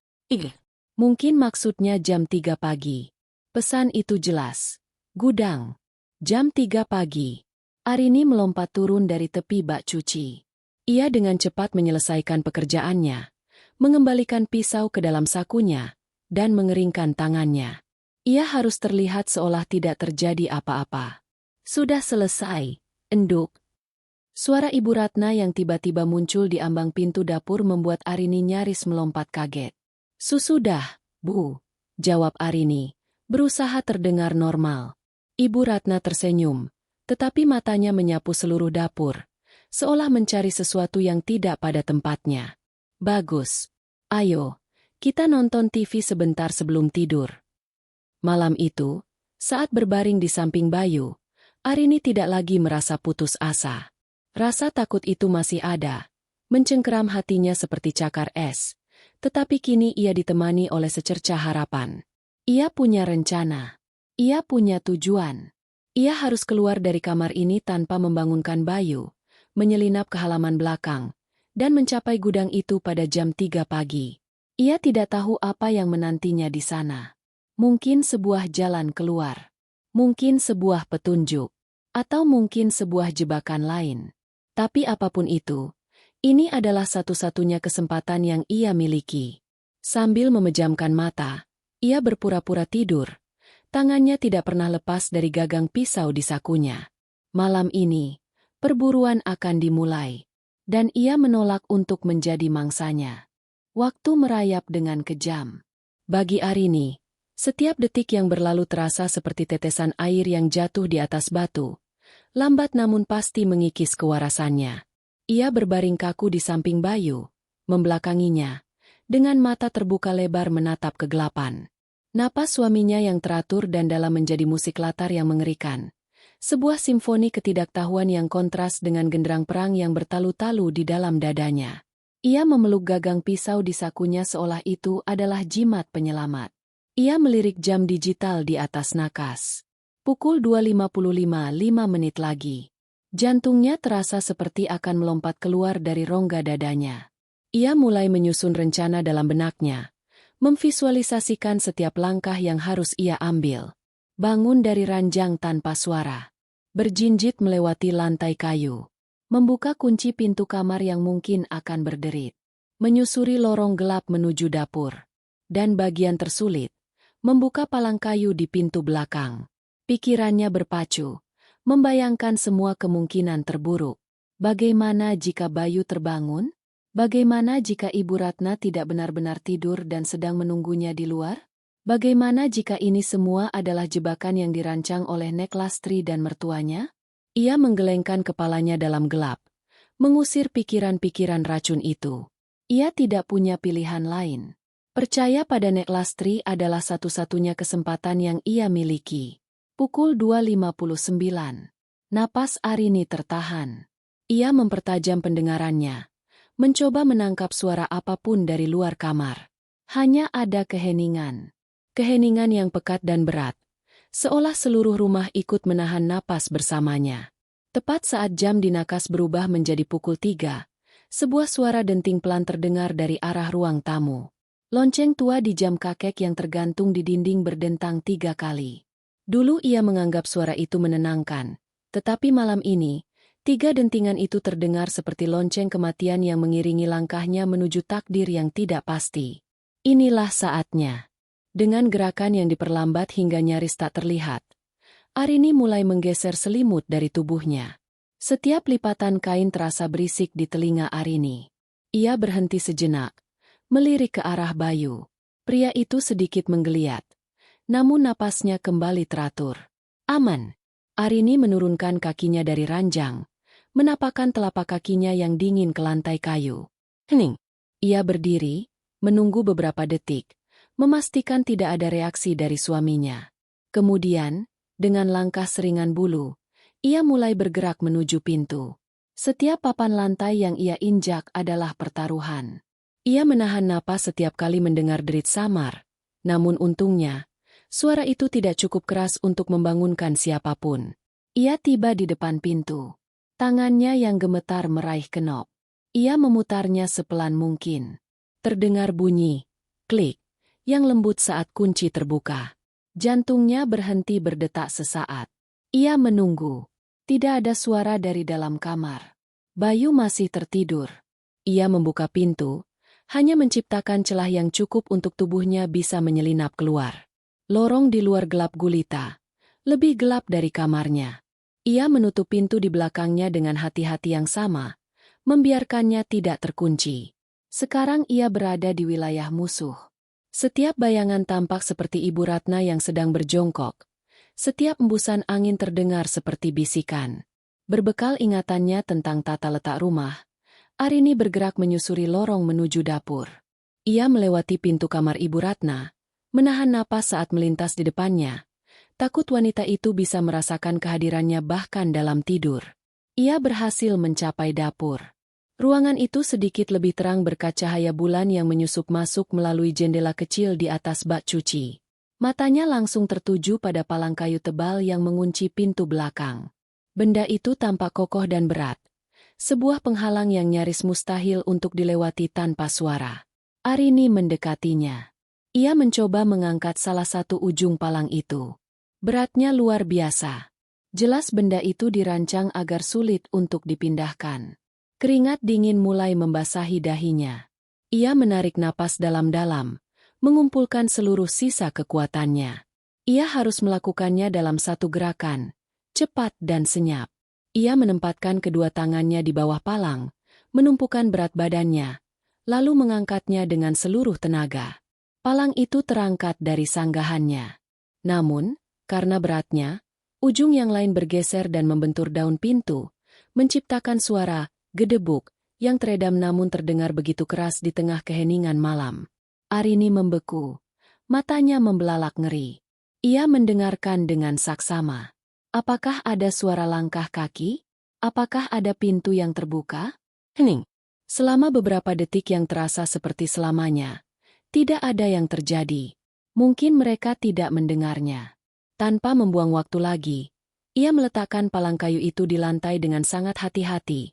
Mungkin maksudnya jam 3 pagi. Pesan itu jelas. Gudang. Jam 3 pagi. Arini melompat turun dari tepi bak cuci. Ia dengan cepat menyelesaikan pekerjaannya, mengembalikan pisau ke dalam sakunya, dan mengeringkan tangannya. Ia harus terlihat seolah tidak terjadi apa-apa. Sudah selesai, enduk. Suara Ibu Ratna yang tiba-tiba muncul di ambang pintu dapur membuat Arini nyaris melompat kaget. Sudah, Bu, jawab Arini, berusaha terdengar normal. Ibu Ratna tersenyum, tetapi matanya menyapu seluruh dapur, seolah mencari sesuatu yang tidak pada tempatnya. Bagus. Ayo, kita nonton TV sebentar sebelum tidur. Malam itu, saat berbaring di samping Bayu, Arini tidak lagi merasa putus asa. Rasa takut itu masih ada, mencengkeram hatinya seperti cakar es, tetapi kini ia ditemani oleh secercah harapan. Ia punya rencana. Ia punya tujuan. Ia harus keluar dari kamar ini tanpa membangunkan Bayu, menyelinap ke halaman belakang, dan mencapai gudang itu pada jam 3 pagi. Ia tidak tahu apa yang menantinya di sana. Mungkin sebuah jalan keluar. Mungkin sebuah petunjuk. Atau mungkin sebuah jebakan lain. Tapi apapun itu, ini adalah satu-satunya kesempatan yang ia miliki. Sambil memejamkan mata, ia berpura-pura tidur. Tangannya tidak pernah lepas dari gagang pisau di sakunya. Malam ini, perburuan akan dimulai. Dan ia menolak untuk menjadi mangsanya. Waktu merayap dengan kejam. Bagi Arini, setiap detik yang berlalu terasa seperti tetesan air yang jatuh di atas batu. Lambat namun pasti mengikis kewarasannya. Ia berbaring kaku di samping Bayu, membelakanginya, dengan mata terbuka lebar menatap kegelapan. Napas suaminya yang teratur dan dalam menjadi musik latar yang mengerikan. Sebuah simfoni ketidaktahuan yang kontras dengan genderang perang yang bertalu-talu di dalam dadanya. Ia memeluk gagang pisau di sakunya seolah itu adalah jimat penyelamat. Ia melirik jam digital di atas nakas. Pukul 2.55, 5 menit lagi. Jantungnya terasa seperti akan melompat keluar dari rongga dadanya. Ia mulai menyusun rencana dalam benaknya. Memvisualisasikan setiap langkah yang harus ia ambil. Bangun dari ranjang tanpa suara. Berjinjit melewati lantai kayu. Membuka kunci pintu kamar yang mungkin akan berderit. Menyusuri lorong gelap menuju dapur. Dan bagian tersulit, membuka palang kayu di pintu belakang. Pikirannya berpacu, membayangkan semua kemungkinan terburuk. Bagaimana jika Bayu terbangun? Bagaimana jika Ibu Ratna tidak benar-benar tidur dan sedang menunggunya di luar? Bagaimana jika ini semua adalah jebakan yang dirancang oleh Nek Lastri dan mertuanya? Ia menggelengkan kepalanya dalam gelap, mengusir pikiran-pikiran racun itu. Ia tidak punya pilihan lain. Percaya pada Nek Lastri adalah satu-satunya kesempatan yang ia miliki. Pukul 2.59. Napas Arini tertahan. Ia mempertajam pendengarannya, mencoba menangkap suara apapun dari luar kamar. Hanya ada keheningan. Keheningan yang pekat dan berat, seolah seluruh rumah ikut menahan napas bersamanya. Tepat saat jam di nakas berubah menjadi pukul 3, sebuah suara denting pelan terdengar dari arah ruang tamu. Lonceng tua di jam kakek yang tergantung di dinding berdentang 3 kali. Dulu ia menganggap suara itu menenangkan, tetapi malam ini, 3 dentingan itu terdengar seperti lonceng kematian yang mengiringi langkahnya menuju takdir yang tidak pasti. Inilah saatnya. Dengan gerakan yang diperlambat hingga nyaris tak terlihat, Arini mulai menggeser selimut dari tubuhnya. Setiap lipatan kain terasa berisik di telinga Arini. Ia berhenti sejenak, melirik ke arah Bayu. Pria itu sedikit menggeliat, namun napasnya kembali teratur. Aman. Arini menurunkan kakinya dari ranjang, menapakkan telapak kakinya yang dingin ke lantai kayu. Hening. Ia berdiri, menunggu beberapa detik, memastikan tidak ada reaksi dari suaminya. Kemudian, dengan langkah seringan bulu, ia mulai bergerak menuju pintu. Setiap papan lantai yang ia injak adalah pertaruhan. Ia menahan napas setiap kali mendengar derit samar, namun untungnya, suara itu tidak cukup keras untuk membangunkan siapapun. Ia tiba di depan pintu. Tangannya yang gemetar meraih kenop. Ia memutarnya sepelan mungkin. Terdengar bunyi, klik, yang lembut saat kunci terbuka. Jantungnya berhenti berdetak sesaat. Ia menunggu. Tidak ada suara dari dalam kamar. Bayu masih tertidur. Ia membuka pintu, hanya menciptakan celah yang cukup untuk tubuhnya bisa menyelinap keluar. Lorong di luar gelap gulita, lebih gelap dari kamarnya. Ia menutup pintu di belakangnya dengan hati-hati yang sama, membiarkannya tidak terkunci. Sekarang ia berada di wilayah musuh. Setiap bayangan tampak seperti Ibu Ratna yang sedang berjongkok. Setiap embusan angin terdengar seperti bisikan. Berbekal ingatannya tentang tata letak rumah, Arini bergerak menyusuri lorong menuju dapur. Ia melewati pintu kamar Ibu Ratna, menahan napas saat melintas di depannya. Takut wanita itu bisa merasakan kehadirannya bahkan dalam tidur. Ia berhasil mencapai dapur. Ruangan itu sedikit lebih terang berkat cahaya bulan yang menyusup masuk melalui jendela kecil di atas bak cuci. Matanya langsung tertuju pada palang kayu tebal yang mengunci pintu belakang. Benda itu tampak kokoh dan berat. Sebuah penghalang yang nyaris mustahil untuk dilewati tanpa suara. Arini mendekatinya. Ia mencoba mengangkat salah satu ujung palang itu. Beratnya luar biasa. Jelas benda itu dirancang agar sulit untuk dipindahkan. Keringat dingin mulai membasahi dahinya. Ia menarik napas dalam-dalam, mengumpulkan seluruh sisa kekuatannya. Ia harus melakukannya dalam satu gerakan, cepat dan senyap. Ia menempatkan kedua tangannya di bawah palang, menumpukan berat badannya, lalu mengangkatnya dengan seluruh tenaga. Palang itu terangkat dari sanggahannya. Namun, karena beratnya, ujung yang lain bergeser dan membentur daun pintu, menciptakan suara gedebuk, yang teredam namun terdengar begitu keras di tengah keheningan malam. Arini membeku. Matanya membelalak ngeri. Ia mendengarkan dengan saksama. Apakah ada suara langkah kaki? Apakah ada pintu yang terbuka? Hening. Selama beberapa detik yang terasa seperti selamanya, tidak ada yang terjadi. Mungkin mereka tidak mendengarnya. Tanpa membuang waktu lagi, ia meletakkan palang kayu itu di lantai dengan sangat hati-hati.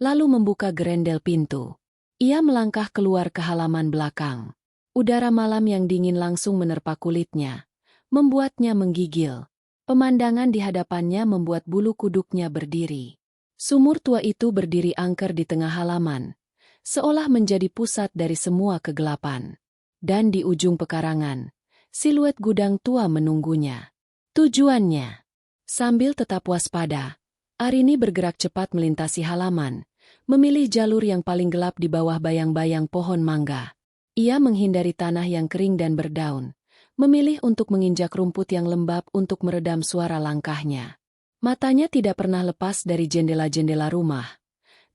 Lalu membuka gerendel pintu. Ia melangkah keluar ke halaman belakang. Udara malam yang dingin langsung menerpa kulitnya, membuatnya menggigil. Pemandangan di hadapannya membuat bulu kuduknya berdiri. Sumur tua itu berdiri angker di tengah halaman, seolah menjadi pusat dari semua kegelapan. Dan di ujung pekarangan, siluet gudang tua menunggunya. Tujuannya, sambil tetap waspada, Arini bergerak cepat melintasi halaman, memilih jalur yang paling gelap di bawah bayang-bayang pohon mangga. Ia menghindari tanah yang kering dan berdaun, memilih untuk menginjak rumput yang lembab untuk meredam suara langkahnya. Matanya tidak pernah lepas dari jendela-jendela rumah.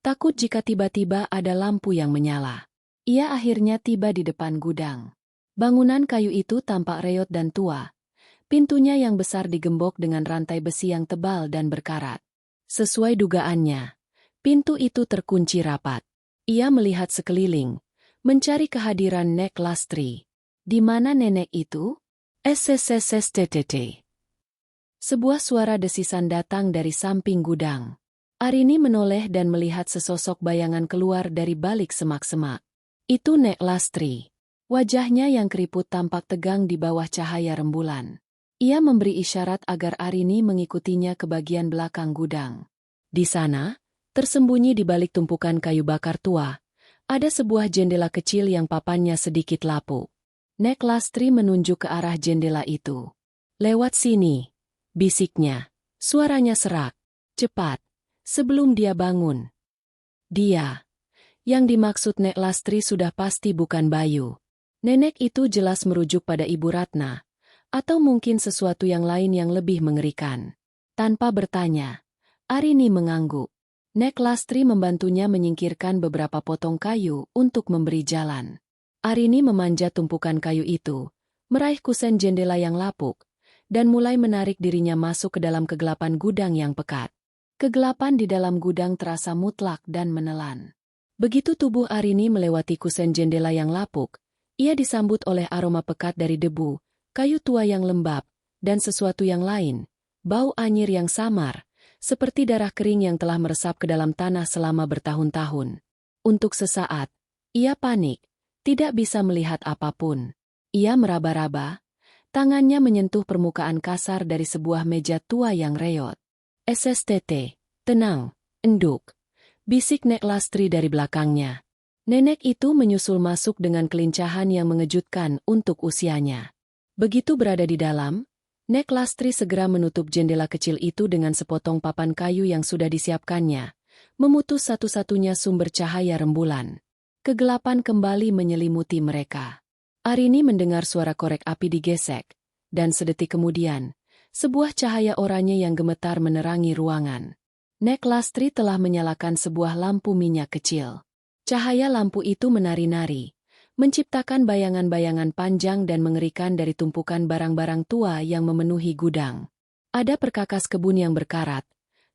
Takut jika tiba-tiba ada lampu yang menyala. Ia akhirnya tiba di depan gudang. Bangunan kayu itu tampak reot dan tua. Pintunya yang besar digembok dengan rantai besi yang tebal dan berkarat. Sesuai dugaannya, pintu itu terkunci rapat. Ia melihat sekeliling, mencari kehadiran Nek Lastri. Di mana nenek itu? SSSSTTT. Sebuah suara desisan datang dari samping gudang. Arini menoleh dan melihat sesosok bayangan keluar dari balik semak-semak. Itu Nek Lastri. Wajahnya yang keriput tampak tegang di bawah cahaya rembulan. Ia memberi isyarat agar Arini mengikutinya ke bagian belakang gudang. Di sana, tersembunyi di balik tumpukan kayu bakar tua, ada sebuah jendela kecil yang papannya sedikit lapuk. Nek Lastri menunjuk ke arah jendela itu. Lewat sini, bisiknya. Suaranya serak. Cepat, sebelum dia bangun. Dia. Yang dimaksud Nek Lastri sudah pasti bukan Bayu. Nenek itu jelas merujuk pada Ibu Ratna, atau mungkin sesuatu yang lain yang lebih mengerikan. Tanpa bertanya, Arini mengangguk. Nek Lastri membantunya menyingkirkan beberapa potong kayu untuk memberi jalan. Arini memanjat tumpukan kayu itu, meraih kusen jendela yang lapuk, dan mulai menarik dirinya masuk ke dalam kegelapan gudang yang pekat. Kegelapan di dalam gudang terasa mutlak dan menelan. Begitu tubuh Arini melewati kusen jendela yang lapuk, ia disambut oleh aroma pekat dari debu, kayu tua yang lembab, dan sesuatu yang lain, bau anyir yang samar, seperti darah kering yang telah meresap ke dalam tanah selama bertahun-tahun. Untuk sesaat, ia panik. Tidak bisa melihat apapun. Ia meraba-raba, tangannya menyentuh permukaan kasar dari sebuah meja tua yang reot. SSTT, tenang, enduk, bisik Nek Lastri dari belakangnya. Nenek itu menyusul masuk dengan kelincahan yang mengejutkan untuk usianya. Begitu berada di dalam, Nek Lastri segera menutup jendela kecil itu dengan sepotong papan kayu yang sudah disiapkannya, memutus satu-satunya sumber cahaya rembulan. Kegelapan kembali menyelimuti mereka. Arini mendengar suara korek api digesek, dan sedetik kemudian, sebuah cahaya oranye yang gemetar menerangi ruangan. Nek Lastri telah menyalakan sebuah lampu minyak kecil. Cahaya lampu itu menari-nari, menciptakan bayangan-bayangan panjang dan mengerikan dari tumpukan barang-barang tua yang memenuhi gudang. Ada perkakas kebun yang berkarat,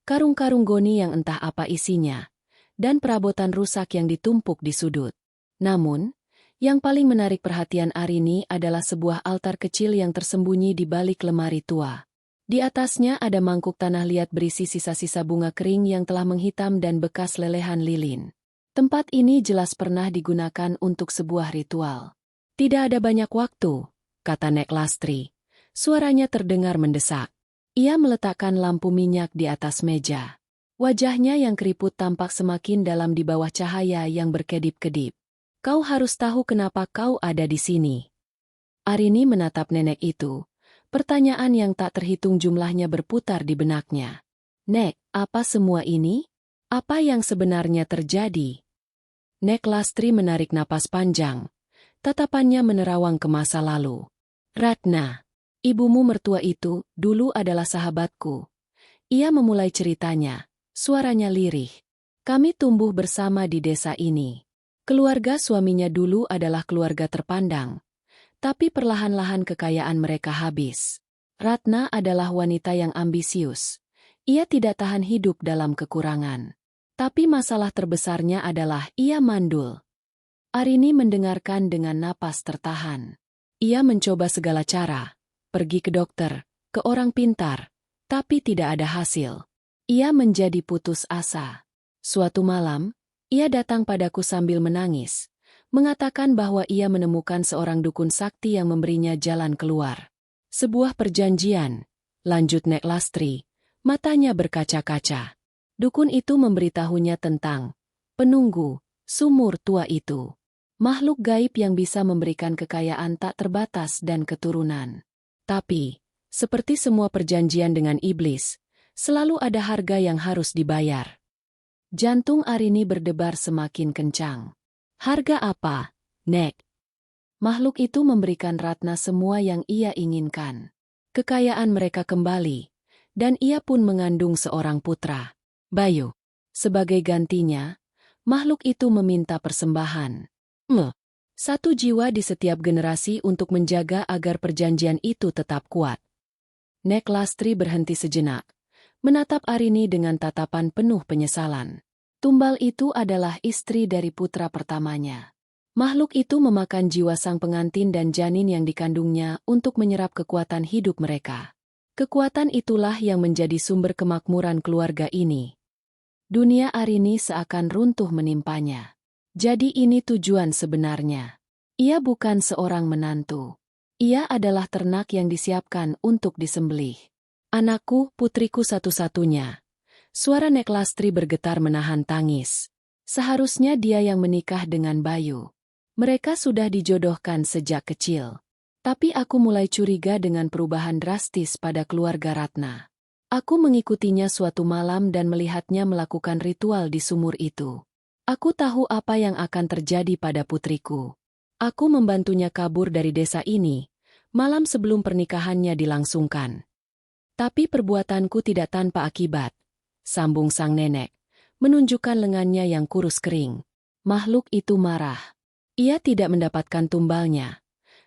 karung-karung goni yang entah apa isinya, dan perabotan rusak yang ditumpuk di sudut. Namun, yang paling menarik perhatian Arini adalah sebuah altar kecil yang tersembunyi di balik lemari tua. Di atasnya ada mangkuk tanah liat berisi sisa-sisa bunga kering yang telah menghitam dan bekas lelehan lilin. Tempat ini jelas pernah digunakan untuk sebuah ritual. Tidak ada banyak waktu, kata Nek Lastri. Suaranya terdengar mendesak. Ia meletakkan lampu minyak di atas meja. Wajahnya yang keriput tampak semakin dalam di bawah cahaya yang berkedip-kedip. Kau harus tahu kenapa kau ada di sini. Arini menatap nenek itu. Pertanyaan yang tak terhitung jumlahnya berputar di benaknya. Nek, apa semua ini? Apa yang sebenarnya terjadi? Nek Lastri menarik napas panjang. Tatapannya menerawang ke masa lalu. Ratna, ibumu mertua itu dulu adalah sahabatku. Ia memulai ceritanya. Suaranya lirih. Kami tumbuh bersama di desa ini. Keluarga suaminya dulu adalah keluarga terpandang. Tapi perlahan-lahan kekayaan mereka habis. Ratna adalah wanita yang ambisius. Ia tidak tahan hidup dalam kekurangan. Tapi masalah terbesarnya adalah ia mandul. Arini mendengarkan dengan napas tertahan. Ia mencoba segala cara. Pergi ke dokter, ke orang pintar. Tapi tidak ada hasil. Ia menjadi putus asa. Suatu malam, ia datang padaku sambil menangis, mengatakan bahwa ia menemukan seorang dukun sakti yang memberinya jalan keluar. Sebuah perjanjian, lanjut Nek Lastri, matanya berkaca-kaca. Dukun itu memberitahunya tentang penunggu, sumur tua itu. Makhluk gaib yang bisa memberikan kekayaan tak terbatas dan keturunan. Tapi, seperti semua perjanjian dengan iblis, selalu ada harga yang harus dibayar. Jantung Arini berdebar semakin kencang. Harga apa, Nek? Makhluk itu memberikan Ratna semua yang ia inginkan. Kekayaan mereka kembali, dan ia pun mengandung seorang putra, Bayu. Sebagai gantinya, makhluk itu meminta persembahan. Satu jiwa di setiap generasi untuk menjaga agar perjanjian itu tetap kuat. Nek Lastri berhenti sejenak, menatap Arini dengan tatapan penuh penyesalan. Tumbal itu adalah istri dari putra pertamanya. Makhluk itu memakan jiwa sang pengantin dan janin yang dikandungnya untuk menyerap kekuatan hidup mereka. Kekuatan itulah yang menjadi sumber kemakmuran keluarga ini. Dunia Arini seakan runtuh menimpanya. Jadi ini tujuan sebenarnya. Ia bukan seorang menantu. Ia adalah ternak yang disiapkan untuk disembelih. Anakku, putriku satu-satunya. Suara Nek Lastri bergetar menahan tangis. Seharusnya dia yang menikah dengan Bayu. Mereka sudah dijodohkan sejak kecil. Tapi aku mulai curiga dengan perubahan drastis pada keluarga Ratna. Aku mengikutinya suatu malam dan melihatnya melakukan ritual di sumur itu. Aku tahu apa yang akan terjadi pada putriku. Aku membantunya kabur dari desa ini, malam sebelum pernikahannya dilangsungkan. Tapi perbuatanku tidak tanpa akibat, sambung sang nenek, menunjukkan lengannya yang kurus kering. Makhluk itu marah. Ia tidak mendapatkan tumbalnya,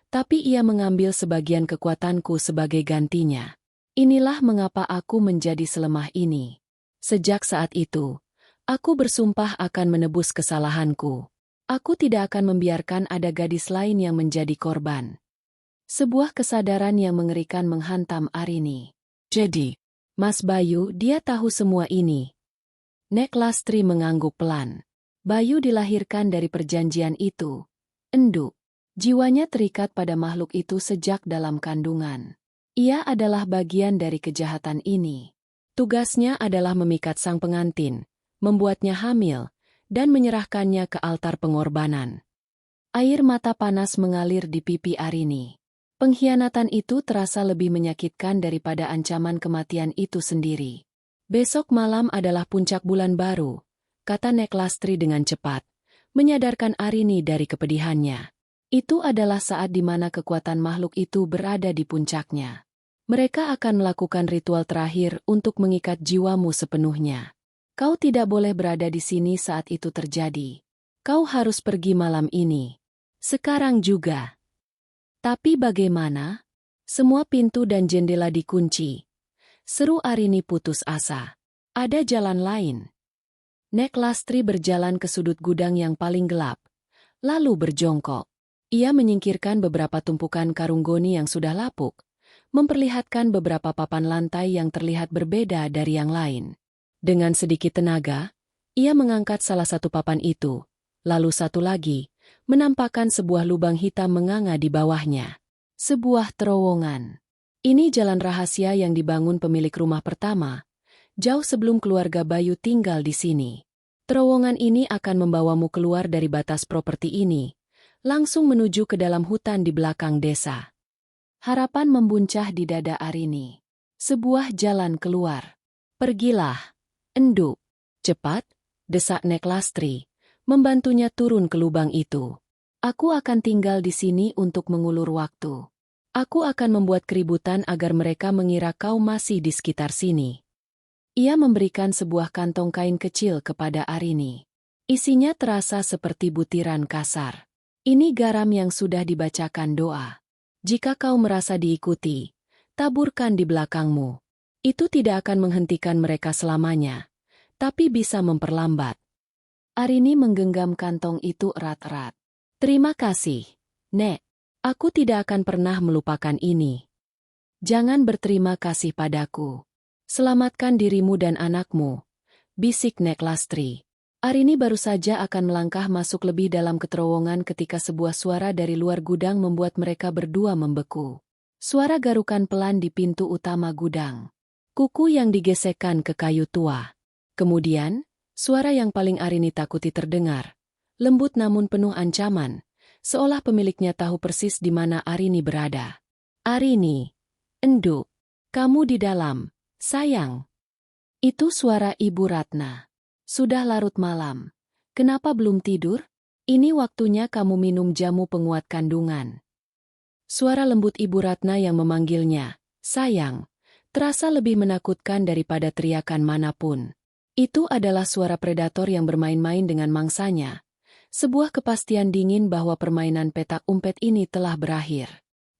tapi ia mengambil sebagian kekuatanku sebagai gantinya. Inilah mengapa aku menjadi selemah ini. Sejak saat itu, aku bersumpah akan menebus kesalahanku. Aku tidak akan membiarkan ada gadis lain yang menjadi korban. Sebuah kesadaran yang mengerikan menghantam Arini. Jadi, Mas Bayu, dia tahu semua ini. Nek Lastri mengangguk pelan. Bayu dilahirkan dari perjanjian itu. Enduk. Jiwanya terikat pada makhluk itu sejak dalam kandungan. Ia adalah bagian dari kejahatan ini. Tugasnya adalah memikat sang pengantin, membuatnya hamil, dan menyerahkannya ke altar pengorbanan. Air mata panas mengalir di pipi Arini. Pengkhianatan itu terasa lebih menyakitkan daripada ancaman kematian itu sendiri. Besok malam adalah puncak bulan baru, kata Nek Lastri dengan cepat, menyadarkan Arini dari kepedihannya. Itu adalah saat di mana kekuatan makhluk itu berada di puncaknya. Mereka akan melakukan ritual terakhir untuk mengikat jiwamu sepenuhnya. Kau tidak boleh berada di sini saat itu terjadi. Kau harus pergi malam ini. Sekarang juga. Tapi bagaimana? Semua pintu dan jendela dikunci. Seru Arini putus asa. Ada jalan lain. Nek Lastri berjalan ke sudut gudang yang paling gelap, lalu berjongkok. Ia menyingkirkan beberapa tumpukan karung goni yang sudah lapuk, memperlihatkan beberapa papan lantai yang terlihat berbeda dari yang lain. Dengan sedikit tenaga, ia mengangkat salah satu papan itu, lalu satu lagi, menampakkan sebuah lubang hitam menganga di bawahnya. Sebuah terowongan. Ini jalan rahasia yang dibangun pemilik rumah pertama, jauh sebelum keluarga Bayu tinggal di sini. Terowongan ini akan membawamu keluar dari batas properti ini, langsung menuju ke dalam hutan di belakang desa. Harapan membuncah di dada Arini. Sebuah jalan keluar. Pergilah. Enduk. Cepat, desak Nek Lastri, membantunya turun ke lubang itu. Aku akan tinggal di sini untuk mengulur waktu. Aku akan membuat keributan agar mereka mengira kau masih di sekitar sini. Ia memberikan sebuah kantong kain kecil kepada Arini. Isinya terasa seperti butiran kasar. Ini garam yang sudah dibacakan doa. Jika kau merasa diikuti, taburkan di belakangmu. Itu tidak akan menghentikan mereka selamanya, tapi bisa memperlambat. Arini menggenggam kantong itu erat-erat. Terima kasih, Nek. Aku tidak akan pernah melupakan ini. Jangan berterima kasih padaku. Selamatkan dirimu dan anakmu, bisik Nek Lastri. Arini baru saja akan melangkah masuk lebih dalam ke terowongan ketika sebuah suara dari luar gudang membuat mereka berdua membeku. Suara garukan pelan di pintu utama gudang. Kuku yang digesekkan ke kayu tua. Kemudian, suara yang paling Arini takuti terdengar. Lembut namun penuh ancaman, seolah pemiliknya tahu persis di mana Arini berada. Arini, enduk, kamu di dalam, sayang. Itu suara Ibu Ratna. Sudah larut malam. Kenapa belum tidur? Ini waktunya kamu minum jamu penguat kandungan. Suara lembut Ibu Ratna yang memanggilnya, sayang, terasa lebih menakutkan daripada teriakan manapun. Itu adalah suara predator yang bermain-main dengan mangsanya. Sebuah kepastian dingin bahwa permainan petak umpet ini telah berakhir.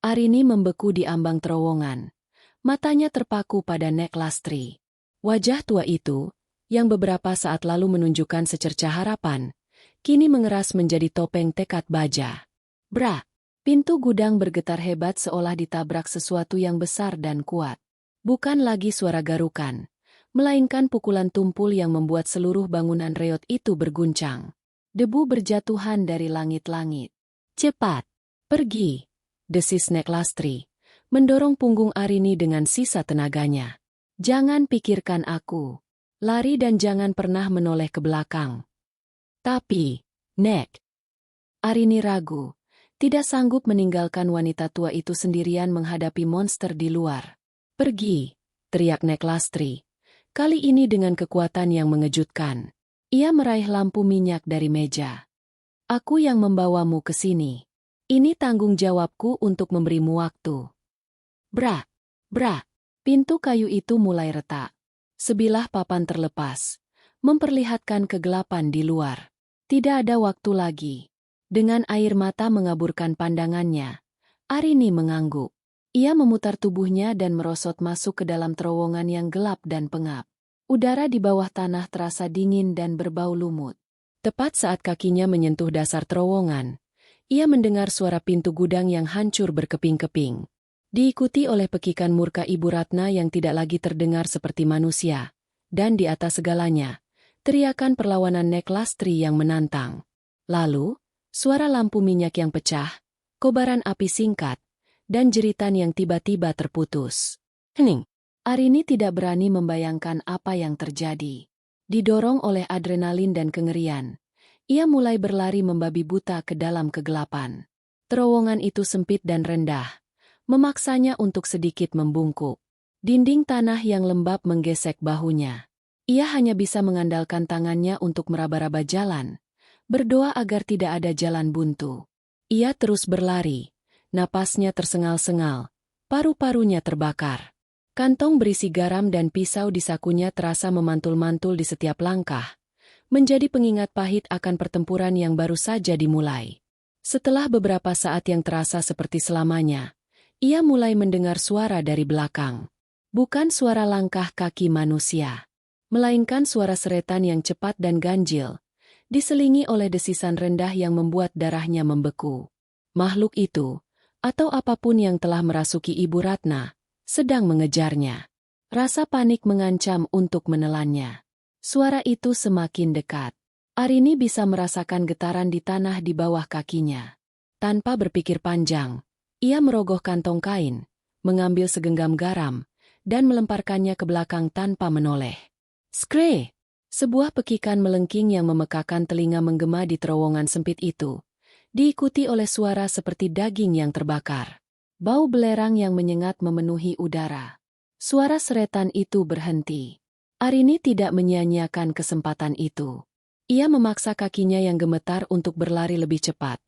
Arini membeku di ambang terowongan. Matanya terpaku pada Nek Lastri. Wajah tua itu, yang beberapa saat lalu menunjukkan secercah harapan, kini mengeras menjadi topeng tekad baja. Bra! Pintu gudang bergetar hebat seolah ditabrak sesuatu yang besar dan kuat. Bukan lagi suara garukan, melainkan pukulan tumpul yang membuat seluruh bangunan reot itu berguncang. Debu berjatuhan dari langit-langit. Cepat! Pergi! Desis Nek Lastri, mendorong punggung Arini dengan sisa tenaganya. Jangan pikirkan aku. Lari dan jangan pernah menoleh ke belakang. Tapi, Nek. Arini ragu. Tidak sanggup meninggalkan wanita tua itu sendirian menghadapi monster di luar. Pergi, teriak Nek Lastri. Kali ini dengan kekuatan yang mengejutkan. Ia meraih lampu minyak dari meja. Aku yang membawamu ke sini. Ini tanggung jawabku untuk memberimu waktu. Bra, bra, pintu kayu itu mulai retak. Sebilah papan terlepas, memperlihatkan kegelapan di luar. Tidak ada waktu lagi. Dengan air mata mengaburkan pandangannya, Arini mengangguk. Ia memutar tubuhnya dan merosot masuk ke dalam terowongan yang gelap dan pengap. Udara di bawah tanah terasa dingin dan berbau lumut. Tepat saat kakinya menyentuh dasar terowongan, ia mendengar suara pintu gudang yang hancur berkeping-keping. Diikuti oleh pekikan murka Ibu Ratna yang tidak lagi terdengar seperti manusia. Dan di atas segalanya, teriakan perlawanan Nek Lastri yang menantang. Lalu, suara lampu minyak yang pecah, kobaran api singkat, dan jeritan yang tiba-tiba terputus. Hening! Arini tidak berani membayangkan apa yang terjadi. Didorong oleh adrenalin dan kengerian, ia mulai berlari membabi buta ke dalam kegelapan. Terowongan itu sempit dan rendah, memaksanya untuk sedikit membungkuk. Dinding tanah yang lembab menggesek bahunya. Ia hanya bisa mengandalkan tangannya untuk meraba-raba jalan, berdoa agar tidak ada jalan buntu. Ia terus berlari, napasnya tersengal-sengal, paru-parunya terbakar. Kantong berisi garam dan pisau di sakunya terasa memantul-mantul di setiap langkah, menjadi pengingat pahit akan pertempuran yang baru saja dimulai. Setelah beberapa saat yang terasa seperti selamanya, ia mulai mendengar suara dari belakang. Bukan suara langkah kaki manusia, melainkan suara seretan yang cepat dan ganjil, diselingi oleh desisan rendah yang membuat darahnya membeku. Makhluk itu, atau apapun yang telah merasuki Ibu Ratna, sedang mengejarnya. Rasa panik mengancam untuk menelannya. Suara itu semakin dekat. Arini bisa merasakan getaran di tanah di bawah kakinya. Tanpa berpikir panjang, ia merogoh kantong kain, mengambil segenggam garam, dan melemparkannya ke belakang tanpa menoleh. Skre! Sebuah pekikan melengking yang memekakan telinga menggema di terowongan sempit itu, diikuti oleh suara seperti daging yang terbakar. Bau belerang yang menyengat memenuhi udara. Suara seretan itu berhenti. Arini tidak menyia-nyiakan kesempatan itu. Ia memaksa kakinya yang gemetar untuk berlari lebih cepat,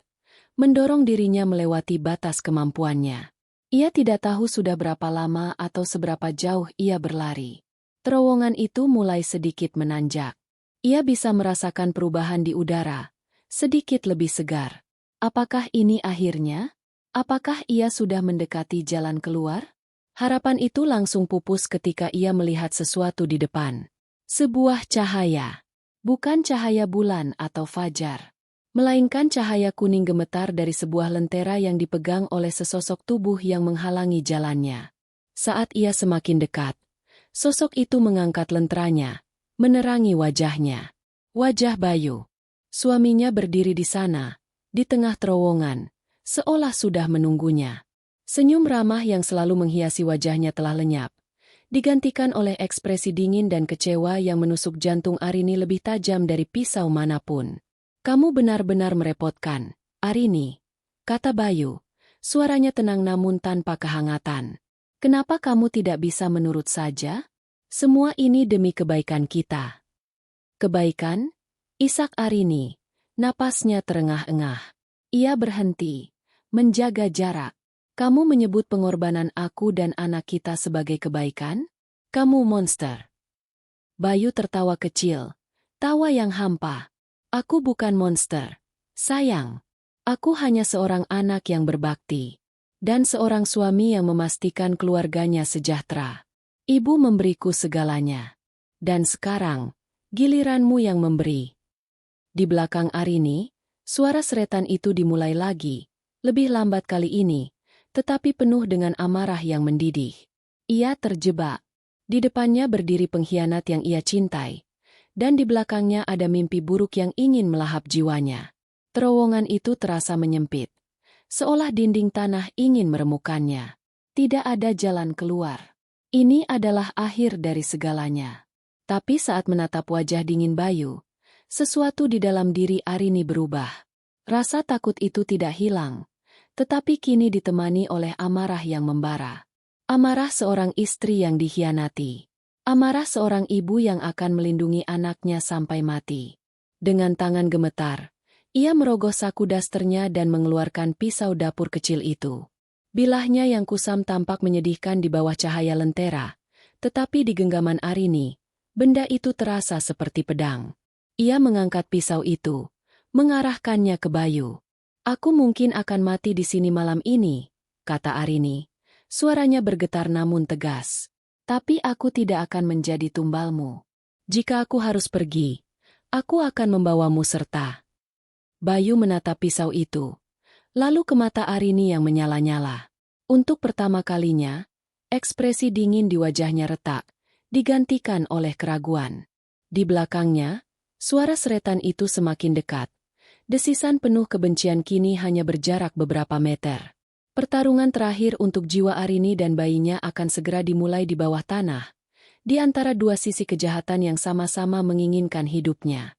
mendorong dirinya melewati batas kemampuannya. Ia tidak tahu sudah berapa lama atau seberapa jauh ia berlari. Terowongan itu mulai sedikit menanjak. Ia bisa merasakan perubahan di udara, sedikit lebih segar. Apakah ini akhirnya? Apakah ia sudah mendekati jalan keluar? Harapan itu langsung pupus ketika ia melihat sesuatu di depan. Sebuah cahaya. Bukan cahaya bulan atau fajar, melainkan cahaya kuning gemetar dari sebuah lentera yang dipegang oleh sesosok tubuh yang menghalangi jalannya. Saat ia semakin dekat, sosok itu mengangkat lenteranya, menerangi wajahnya. Wajah Bayu. Suaminya berdiri di sana, di tengah terowongan, seolah sudah menunggunya. Senyum ramah yang selalu menghiasi wajahnya telah lenyap, digantikan oleh ekspresi dingin dan kecewa yang menusuk jantung Arini lebih tajam dari pisau manapun. "Kamu benar-benar merepotkan, Arini," kata Bayu. Suaranya tenang namun tanpa kehangatan. "Kenapa kamu tidak bisa menurut saja? Semua ini demi kebaikan kita." "Kebaikan?" Isak Arini. Napasnya terengah-engah. Ia berhenti, menjaga jarak. "Kamu menyebut pengorbanan aku dan anak kita sebagai kebaikan? Kamu monster." Bayu tertawa kecil, tawa yang hampa. "Aku bukan monster, sayang. Aku hanya seorang anak yang berbakti. Dan seorang suami yang memastikan keluarganya sejahtera. Ibu memberiku segalanya. Dan sekarang, giliranmu yang memberi." Di belakang Arini, suara seretan itu dimulai lagi, lebih lambat kali ini, tetapi penuh dengan amarah yang mendidih. Ia terjebak. Di depannya berdiri pengkhianat yang ia cintai, dan di belakangnya ada mimpi buruk yang ingin melahap jiwanya. Terowongan itu terasa menyempit, seolah dinding tanah ingin meremukannya. Tidak ada jalan keluar. Ini adalah akhir dari segalanya. Tapi saat menatap wajah dingin Bayu, sesuatu di dalam diri Arini berubah. Rasa takut itu tidak hilang, tetapi kini ditemani oleh amarah yang membara. Amarah seorang istri yang dikhianati. Amarah seorang ibu yang akan melindungi anaknya sampai mati. Dengan tangan gemetar, ia merogoh saku dasternya dan mengeluarkan pisau dapur kecil itu. Bilahnya yang kusam tampak menyedihkan di bawah cahaya lentera, tetapi di genggaman Arini, benda itu terasa seperti pedang. Ia mengangkat pisau itu, mengarahkannya ke Bayu. "Aku mungkin akan mati di sini malam ini," kata Arini. Suaranya bergetar namun tegas. "Tapi aku tidak akan menjadi tumbalmu. Jika aku harus pergi, aku akan membawamu serta." Bayu menatap pisau itu, lalu ke mata Arini yang menyala-nyala. Untuk pertama kalinya, ekspresi dingin di wajahnya retak, digantikan oleh keraguan. Di belakangnya, suara seretan itu semakin dekat. Desisan penuh kebencian kini hanya berjarak beberapa meter. Pertarungan terakhir untuk jiwa Arini dan bayinya akan segera dimulai di bawah tanah, di antara dua sisi kejahatan yang sama-sama menginginkan hidupnya.